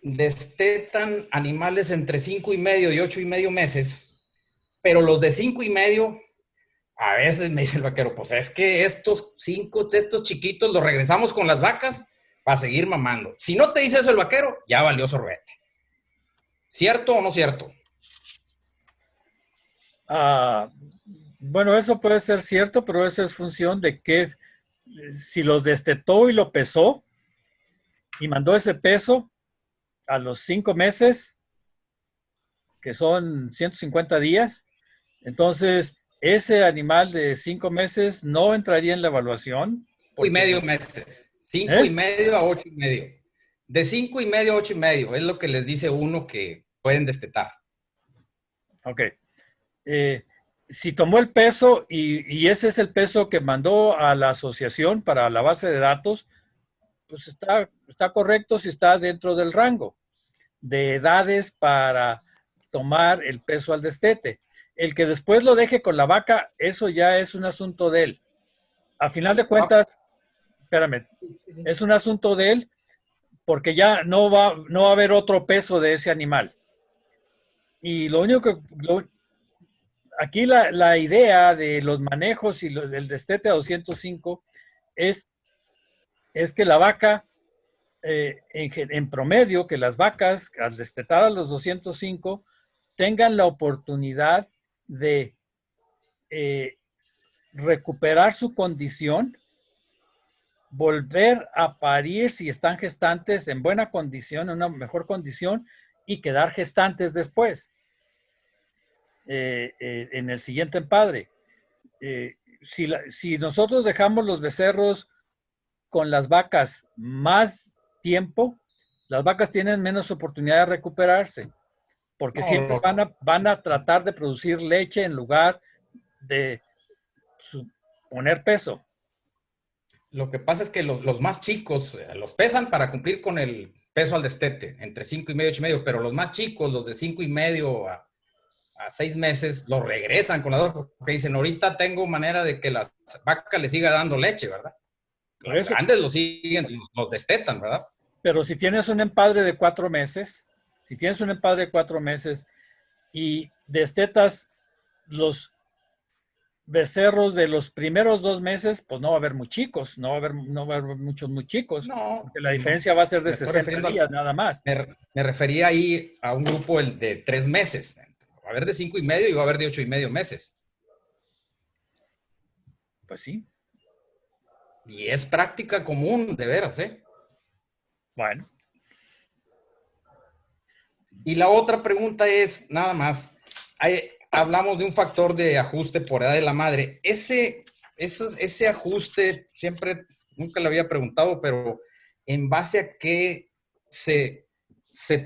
[SPEAKER 6] destetan animales entre 5 y medio y 8 y medio meses, pero los de 5 y medio, a veces me dice el vaquero, pues es que estos chiquitos los regresamos con las vacas para seguir mamando. Si no te dice eso el vaquero, ya valió sorbete. ¿Cierto o no cierto?
[SPEAKER 5] Bueno, eso puede ser cierto, pero eso es función de que si los destetó y lo pesó y mandó ese peso a los 5 meses, que son 150 días, entonces ese animal de 5 meses no entraría en la evaluación.
[SPEAKER 6] 5 y medio meses. 5 y
[SPEAKER 5] ¿Eh?
[SPEAKER 6] medio a 8 y medio. De 5 y medio a 8 y medio es lo que les dice uno que pueden destetar.
[SPEAKER 5] Ok. Si tomó el peso y ese es el peso que mandó a la asociación para la base de datos, pues está correcto si está dentro del rango de edades para tomar el peso al destete. El que después lo deje con la vaca, eso ya es un asunto de él. A final de cuentas, espérame, es un asunto de él porque ya no va a haber otro peso de ese animal. Y lo único que, aquí la idea de los manejos y del destete a 205 es que la vaca, en promedio, que las vacas al destetar a los 205 tengan la oportunidad de recuperar su condición, volver a parir si están gestantes en buena condición, en una mejor condición, y quedar gestantes después, en el siguiente empadre. Si nosotros dejamos los becerros con las vacas más tiempo, las vacas tienen menos oportunidad de recuperarse, porque siempre van a tratar de producir leche en lugar de poner peso.
[SPEAKER 6] Lo que pasa es que los más chicos los pesan para cumplir con el peso al destete, entre 5 y medio y 8 y medio, pero los más chicos, los de 5 y medio a 6 meses, los regresan con la vaca, porque dicen, ahorita tengo manera de que la vaca le siga dando leche, ¿verdad?
[SPEAKER 5] Por
[SPEAKER 6] Los
[SPEAKER 5] eso,
[SPEAKER 6] grandes los siguen, los destetan, ¿verdad?
[SPEAKER 5] pero si tienes un empadre de 4 meses, si tienes un empadre de 4 meses y destetas los becerros de los primeros 2 meses, pues no va a haber muy chicos, no va a haber muchos muy chicos,
[SPEAKER 6] No,
[SPEAKER 5] porque la diferencia va a ser de
[SPEAKER 6] me estoy
[SPEAKER 5] 60 días nada más.
[SPEAKER 6] Me refería ahí a un grupo de 3 meses. Va a haber de 5 y medio y va a haber de 8 y medio meses.
[SPEAKER 5] Pues sí.
[SPEAKER 6] Y es práctica común, de veras, ¿eh?
[SPEAKER 5] Bueno.
[SPEAKER 6] Y la otra pregunta es, nada más, hablamos de un factor de ajuste por edad de la madre. Ese ajuste, siempre, nunca le había preguntado, pero ¿en base a qué se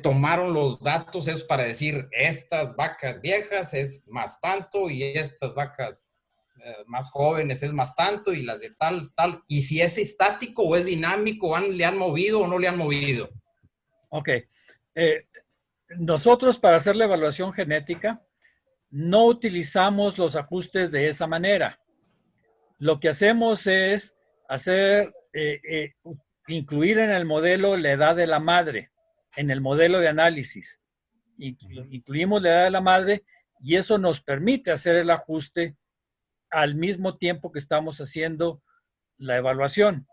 [SPEAKER 6] tomaron los datos esos para decir, estas vacas viejas es más tanto y estas vacas más jóvenes es más tanto y las de tal? Y si es estático o es dinámico, le han movido o no le han movido?
[SPEAKER 5] Ok. Nosotros, para hacer la evaluación genética, no utilizamos los ajustes de esa manera. Lo que hacemos es incluir en el modelo la edad de la madre, en el modelo de análisis. Incluimos la edad de la madre y eso nos permite hacer el ajuste al mismo tiempo que estamos haciendo la evaluación.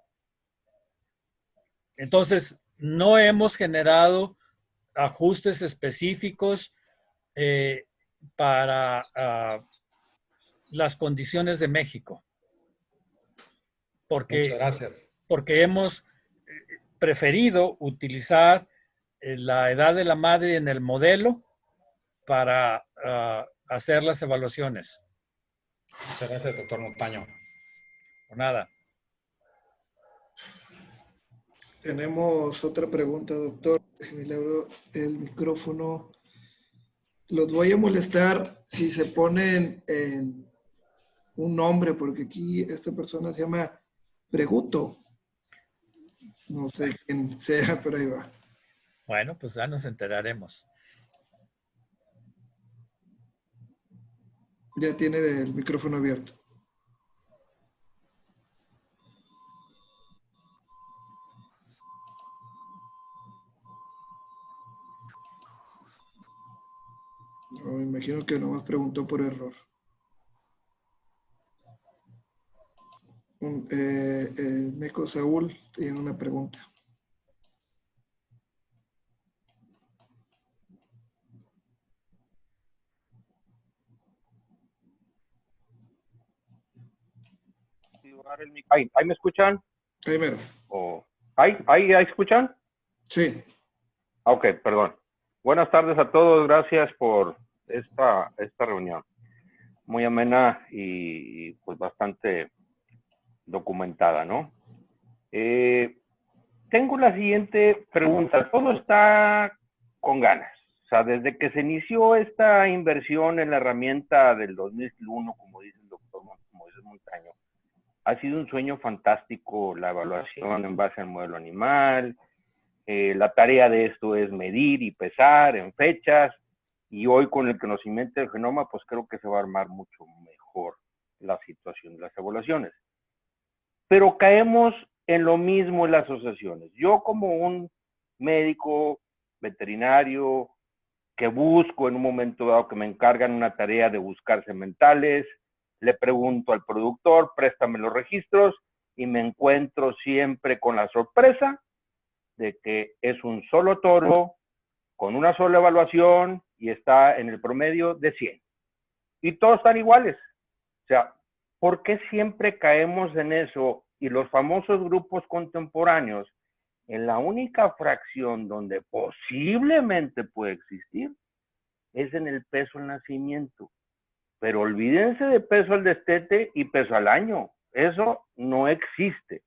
[SPEAKER 5] Entonces, no hemos generado ajustes específicos para las condiciones de México.
[SPEAKER 6] Muchas gracias.
[SPEAKER 5] Porque hemos preferido utilizar la edad de la madre en el modelo para hacer las evaluaciones.
[SPEAKER 6] Muchas gracias, doctor Montaño.
[SPEAKER 5] Por nada.
[SPEAKER 4] Tenemos otra pregunta, doctor. Déjeme le abro el micrófono. Los voy a molestar si se ponen en un nombre, porque aquí esta persona se llama Preguto. No sé quién sea, pero ahí va.
[SPEAKER 5] Bueno, pues ya nos enteraremos.
[SPEAKER 4] Ya tiene el micrófono abierto. No, me imagino que nomás preguntó por error. Meco Saúl tiene una pregunta.
[SPEAKER 7] ¿Ahí me escuchan?
[SPEAKER 4] Primero.
[SPEAKER 7] ¿Ahí escuchan?
[SPEAKER 4] Sí.
[SPEAKER 7] Ok, perdón. Buenas tardes a todos. Gracias por esta reunión. Muy amena y pues bastante documentada, ¿no? Tengo la siguiente pregunta. Todo está con ganas. O sea, desde que se inició esta inversión en la herramienta del 2001, como dice el doctor Moisés Montaño, ha sido un sueño fantástico la evaluación en base al modelo animal. La tarea de esto es medir y pesar en fechas. Y hoy con el conocimiento del genoma, pues creo que se va a armar mucho mejor la situación de las evaluaciones. Pero caemos en lo mismo en las asociaciones. Yo como un médico veterinario que busco en un momento dado que me encargan una tarea de buscar sementales, le pregunto al productor, préstame los registros y me encuentro siempre con la sorpresa de que es un solo toro con una sola evaluación y está en el promedio de 100. Y todos están iguales. O sea, ¿por qué siempre caemos en eso? Y los famosos grupos contemporáneos, en la única fracción donde posiblemente puede existir, es en el peso al nacimiento. Pero olvídense de peso al destete y peso al año. Eso no existe.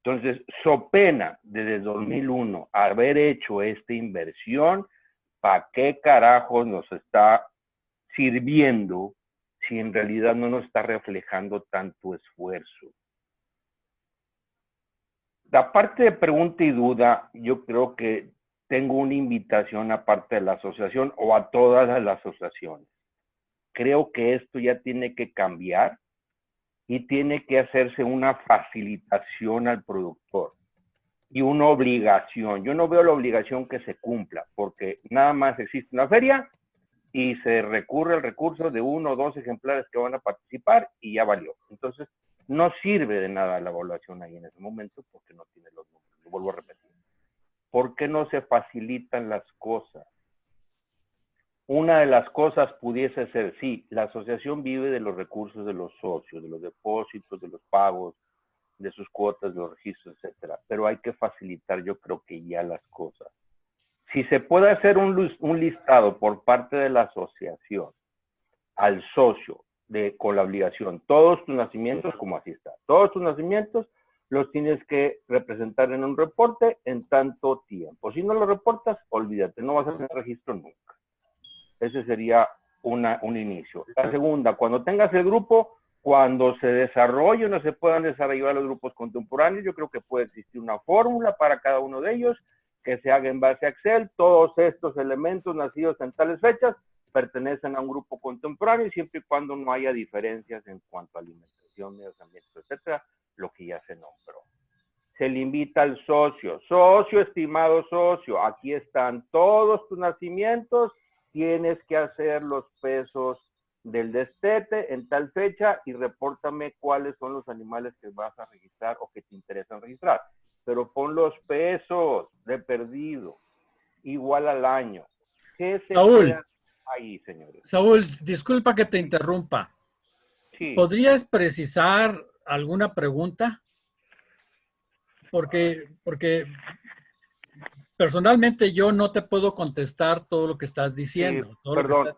[SPEAKER 7] Entonces, so pena desde 2001 haber hecho esta inversión, ¿para qué carajos nos está sirviendo si en realidad no nos está reflejando tanto esfuerzo? La parte de pregunta y duda, yo creo que tengo una invitación aparte de la asociación o a todas las asociaciones. Creo que esto ya tiene que cambiar y tiene que hacerse una facilitación al productor y una obligación. Yo no veo la obligación que se cumpla, porque nada más existe una feria y se recurre al recurso de 1 o 2 ejemplares que van a participar y ya valió. Entonces, no sirve de nada la evaluación ahí en ese momento porque no tiene los números. Lo vuelvo a repetir. ¿Por qué no se facilitan las cosas? Una de las cosas pudiese ser, sí, la asociación vive de los recursos de los socios, de los depósitos, de los pagos, de sus cuotas, de los registros, etcétera. Pero hay que facilitar, yo creo que ya las cosas. Si se puede hacer un listado por parte de la asociación al socio con la obligación, todos tus nacimientos, como así está, todos tus nacimientos los tienes que representar en un reporte en tanto tiempo. Si no lo reportas, olvídate, no vas a hacer registro nunca. Ese sería un inicio. La segunda, cuando tengas el grupo, cuando se desarrolle o no se puedan desarrollar los grupos contemporáneos, yo creo que puede existir una fórmula para cada uno de ellos que se haga en base a Excel. Todos estos elementos nacidos en tales fechas pertenecen a un grupo contemporáneo siempre y cuando no haya diferencias en cuanto a alimentación, medio ambiente, etcétera, lo que ya se nombró. Se le invita al socio, estimado socio, aquí están todos tus nacimientos, tienes que hacer los pesos del destete en tal fecha y repórtame cuáles son los animales que vas a registrar o que te interesan registrar. Pero pon los pesos de perdido, igual al año. ¿Qué se
[SPEAKER 5] Saúl,
[SPEAKER 7] ahí, señores?
[SPEAKER 5] Saúl, disculpa que te interrumpa.
[SPEAKER 7] Sí.
[SPEAKER 5] ¿Podrías precisar alguna pregunta? Porque personalmente yo no te puedo contestar todo lo que estás diciendo.
[SPEAKER 7] Sí,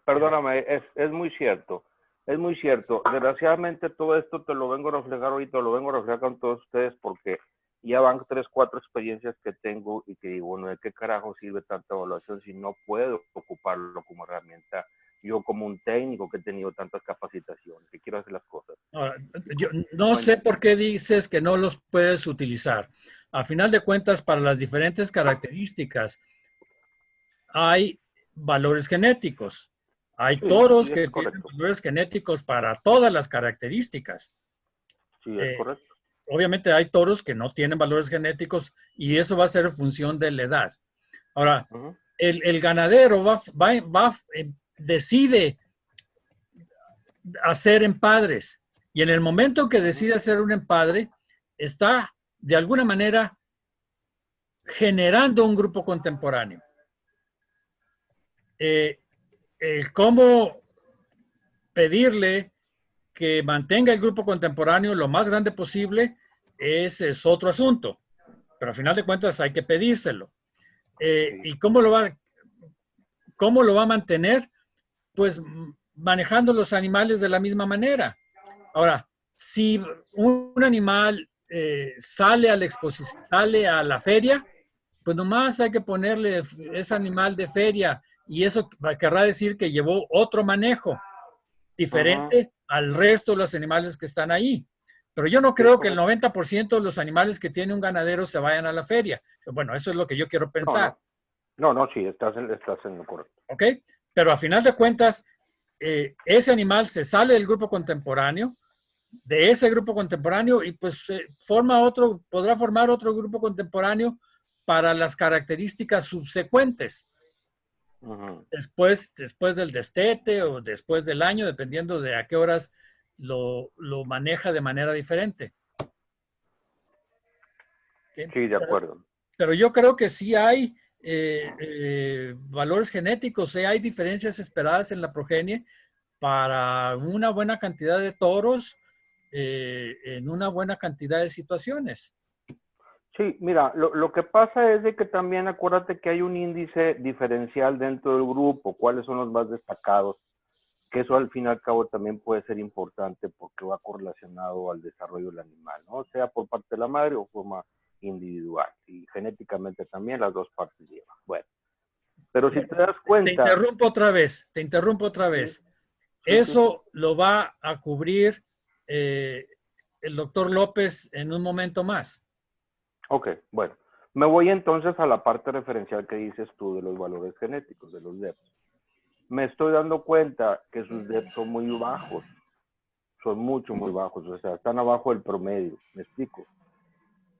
[SPEAKER 7] perdóname, es muy cierto. Es muy cierto. Desgraciadamente todo esto te lo vengo a reflejar ahorita, lo vengo a reflejar con todos ustedes porque ya van 3, 4 experiencias que tengo y que digo, bueno, ¿de qué carajo sirve tanta evaluación si no puedo ocuparlo como herramienta? Yo como un técnico que he tenido tantas capacitaciones, que quiero hacer las cosas.
[SPEAKER 5] Ahora, yo no sé por qué dices que no los puedes utilizar. A final de cuentas, para las diferentes características, hay valores genéticos. Hay
[SPEAKER 7] Sí,
[SPEAKER 5] toros
[SPEAKER 7] sí,
[SPEAKER 5] que
[SPEAKER 7] es
[SPEAKER 5] tienen
[SPEAKER 7] correcto.
[SPEAKER 5] valores genéticos para todas las características.
[SPEAKER 7] Sí, es
[SPEAKER 5] Eh,
[SPEAKER 7] correcto.
[SPEAKER 5] Obviamente hay toros que no tienen valores genéticos y eso va a ser en función de la edad. Ahora,
[SPEAKER 7] Ujú.
[SPEAKER 5] el ganadero decide hacer empadres y en el momento que
[SPEAKER 7] Ujú.
[SPEAKER 5] decide hacer un empadre, está de alguna manera generando un grupo contemporáneo. Eh, ¿Cómo pedirle que mantenga el grupo contemporáneo lo más grande posible? Es otro asunto, pero al final de cuentas hay que pedírselo.
[SPEAKER 7] Sí.
[SPEAKER 5] ¿Y cómo lo va a mantener? Pues manejando los animales de la misma manera. Ahora, si un animal sale a la exposición, sale a la feria, pues nomás hay que ponerle ese animal de feria y eso querrá decir que llevó otro manejo
[SPEAKER 7] Ujú.
[SPEAKER 5] diferente al resto de los animales que están ahí. Pero yo no
[SPEAKER 7] Sí, es
[SPEAKER 5] creo que el
[SPEAKER 7] correcto.
[SPEAKER 5] 90% de los animales que tiene un ganadero se vayan a la feria. Bueno, eso es lo que yo quiero
[SPEAKER 7] No,
[SPEAKER 5] pensar,
[SPEAKER 7] no. No, no, sí, estás en lo correcto.
[SPEAKER 5] ¿ok? Pero a final de cuentas, ese animal se sale del grupo contemporáneo, de ese grupo contemporáneo y pues podrá formar otro grupo contemporáneo para las características subsecuentes,
[SPEAKER 7] Ujú.
[SPEAKER 5] después del destete o después del año, dependiendo de a qué horas lo maneja de manera diferente. ¿Ok?
[SPEAKER 7] Sí, de acuerdo.
[SPEAKER 5] Pero yo creo que sí hay valores genéticos, sí hay diferencias esperadas en la progenie para una buena cantidad de toros en una buena cantidad de situaciones.
[SPEAKER 7] Sí, mira, lo que pasa es de que también acuérdate que hay un índice diferencial dentro del grupo, cuáles son los más destacados, que eso al fin y al cabo también puede ser importante porque va correlacionado al desarrollo del animal, ¿no? Sea por parte de la madre o forma individual. Y genéticamente también las dos partes llevan. Bueno, pero si te das
[SPEAKER 5] Te
[SPEAKER 7] cuenta,
[SPEAKER 5] interrumpo otra vez, te interrumpo otra
[SPEAKER 7] sí,
[SPEAKER 5] vez.
[SPEAKER 7] sí, sí,
[SPEAKER 5] Eso lo va a cubrir eh, el doctor López en un momento más.
[SPEAKER 7] ok, bueno. Me voy entonces a la parte referencial que dices tú de los valores genéticos, de los DEPs. Me estoy dando cuenta que sus DEPs son muy bajos, son muy bajos, o sea, están abajo del promedio, ¿me explico?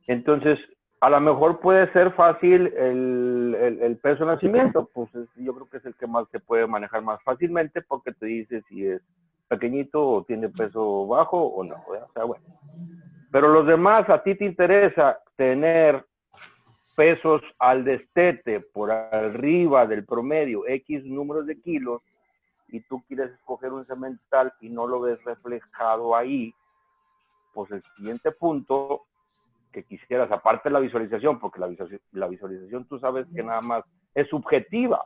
[SPEAKER 7] Entonces, a lo mejor puede ser fácil el peso de nacimiento, pues yo creo que es el que más se puede manejar más fácilmente porque te dice si es pequeñito o tiene peso bajo o no, ¿verdad? O sea, bueno. Pero los demás, a ti te interesa tener pesos al destete por arriba del promedio, X números de kilos, y tú quieres escoger un semental y no lo ves reflejado ahí, pues el siguiente punto que quisieras, aparte de la visualización, porque la visualización tú sabes que nada más es subjetiva,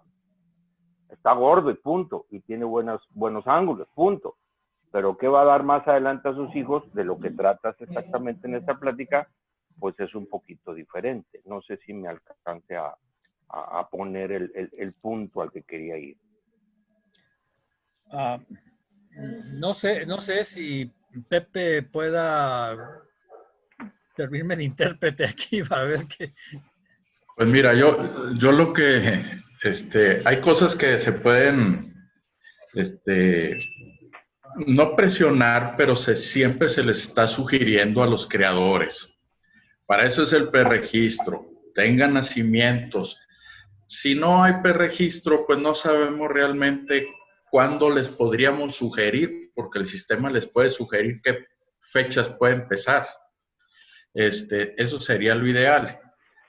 [SPEAKER 7] está gordo y punto, y tiene buenos ángulos, punto. Pero ¿qué va a dar más adelante a sus hijos? De lo que tratas exactamente en esta plática, pues es un poquito diferente. No sé si me alcance a poner el punto al que quería ir.
[SPEAKER 5] Ah, no sé si Pepe pueda servirme de intérprete aquí para ver qué.
[SPEAKER 1] Pues mira, yo lo que, hay cosas que se pueden, no presionar, pero siempre se les está sugiriendo a los creadores. Para eso es el perregistro. Tengan nacimientos. Si no hay perregistro, pues no sabemos realmente cuándo les podríamos sugerir, porque el sistema les puede sugerir qué fechas puede empezar. Eso sería lo ideal.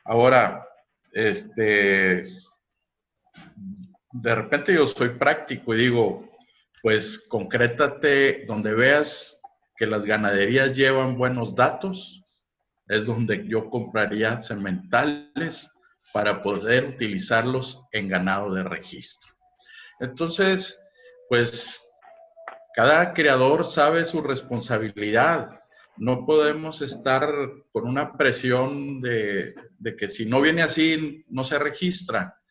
[SPEAKER 1] Ahora, de repente yo soy práctico y digo, pues concrétate donde veas que las ganaderías llevan buenos datos, es donde yo compraría sementales para poder utilizarlos en ganado de registro. Entonces, pues cada criador sabe su responsabilidad. No podemos estar con una presión de que si no viene así, no se registra,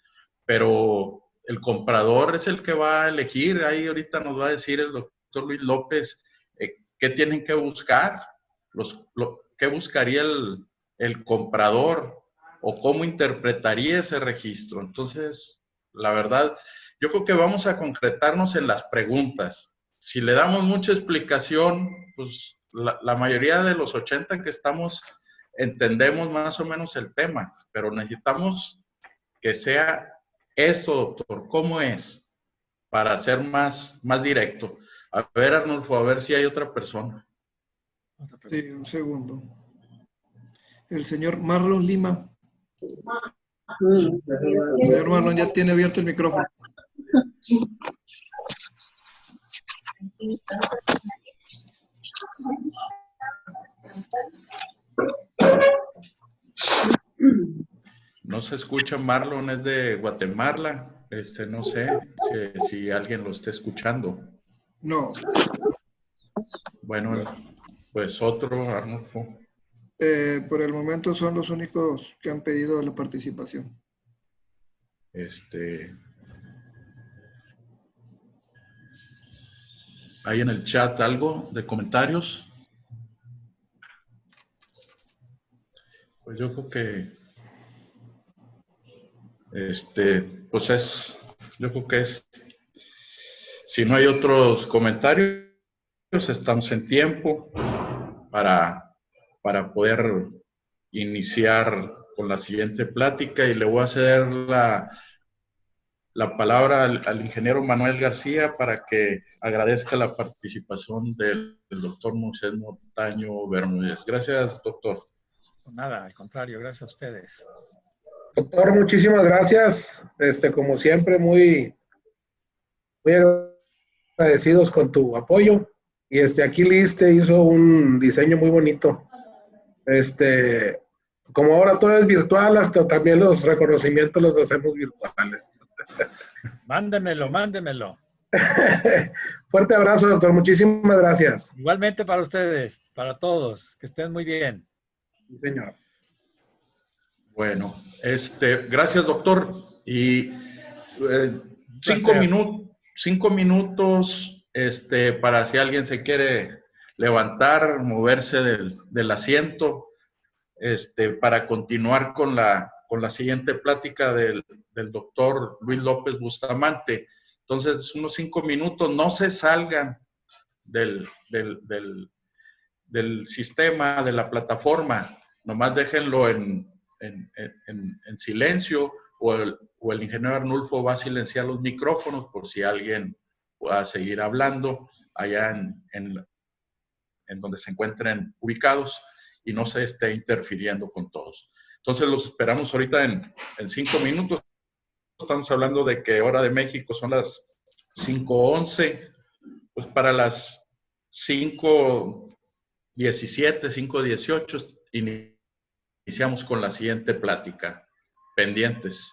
[SPEAKER 1] pero el comprador es el que va a elegir. Ahí ahorita nos va a decir el doctor Luis López qué tienen que buscar, qué buscaría el comprador o cómo interpretaría ese registro. Entonces, la verdad, yo creo que vamos a concretarnos en las preguntas. Si le damos mucha explicación, pues la mayoría de los 80 que estamos entendemos más o menos el tema, pero necesitamos que sea esto, doctor, ¿cómo es? Para ser más directo. A ver, Arnulfo, a ver si hay otra persona.
[SPEAKER 4] Sí, un segundo. El señor Marlon Lima. Señor Marlon, ya tiene abierto el micrófono.
[SPEAKER 1] No se escucha, Marlon es de Guatemala. No sé si alguien lo está escuchando.
[SPEAKER 4] No.
[SPEAKER 1] Bueno, pues otro, Arnulfo.
[SPEAKER 4] Por el momento son los únicos que han pedido la participación.
[SPEAKER 1] ¿Hay en el chat algo de comentarios? Pues yo creo que yo creo que si no hay otros comentarios, estamos en tiempo para poder iniciar con la siguiente plática y le voy a ceder la palabra al ingeniero Manuel García para que agradezca la participación del doctor Moisés Montaño Bermúdez. Gracias, doctor.
[SPEAKER 5] Nada, al contrario, gracias a ustedes.
[SPEAKER 3] Doctor, muchísimas gracias. Como siempre, muy agradecidos con tu apoyo. Y aquí Liz te hizo un diseño muy bonito. Como ahora todo es virtual, hasta también los reconocimientos los hacemos virtuales.
[SPEAKER 5] Mándemelo.
[SPEAKER 3] Fuerte abrazo, doctor. Muchísimas gracias.
[SPEAKER 5] Igualmente para ustedes, para todos. Que estén muy bien.
[SPEAKER 3] Sí, señor.
[SPEAKER 1] Bueno, gracias, doctor. Y 5 minutos, para si alguien se quiere levantar, moverse del asiento, para continuar con la siguiente plática del doctor Luis López Bustamante. Entonces, unos 5 minutos, no se salgan del sistema, de la plataforma, nomás déjenlo en silencio, o el ingeniero Arnulfo va a silenciar los micrófonos por si alguien va a seguir hablando allá en donde se encuentren ubicados y no se esté interfiriendo con todos. Entonces los esperamos ahorita en 5 minutos. Estamos hablando de que hora de México son las 5:11, pues para las 5:17, 5:18 iniciamos con la siguiente plática. Pendientes.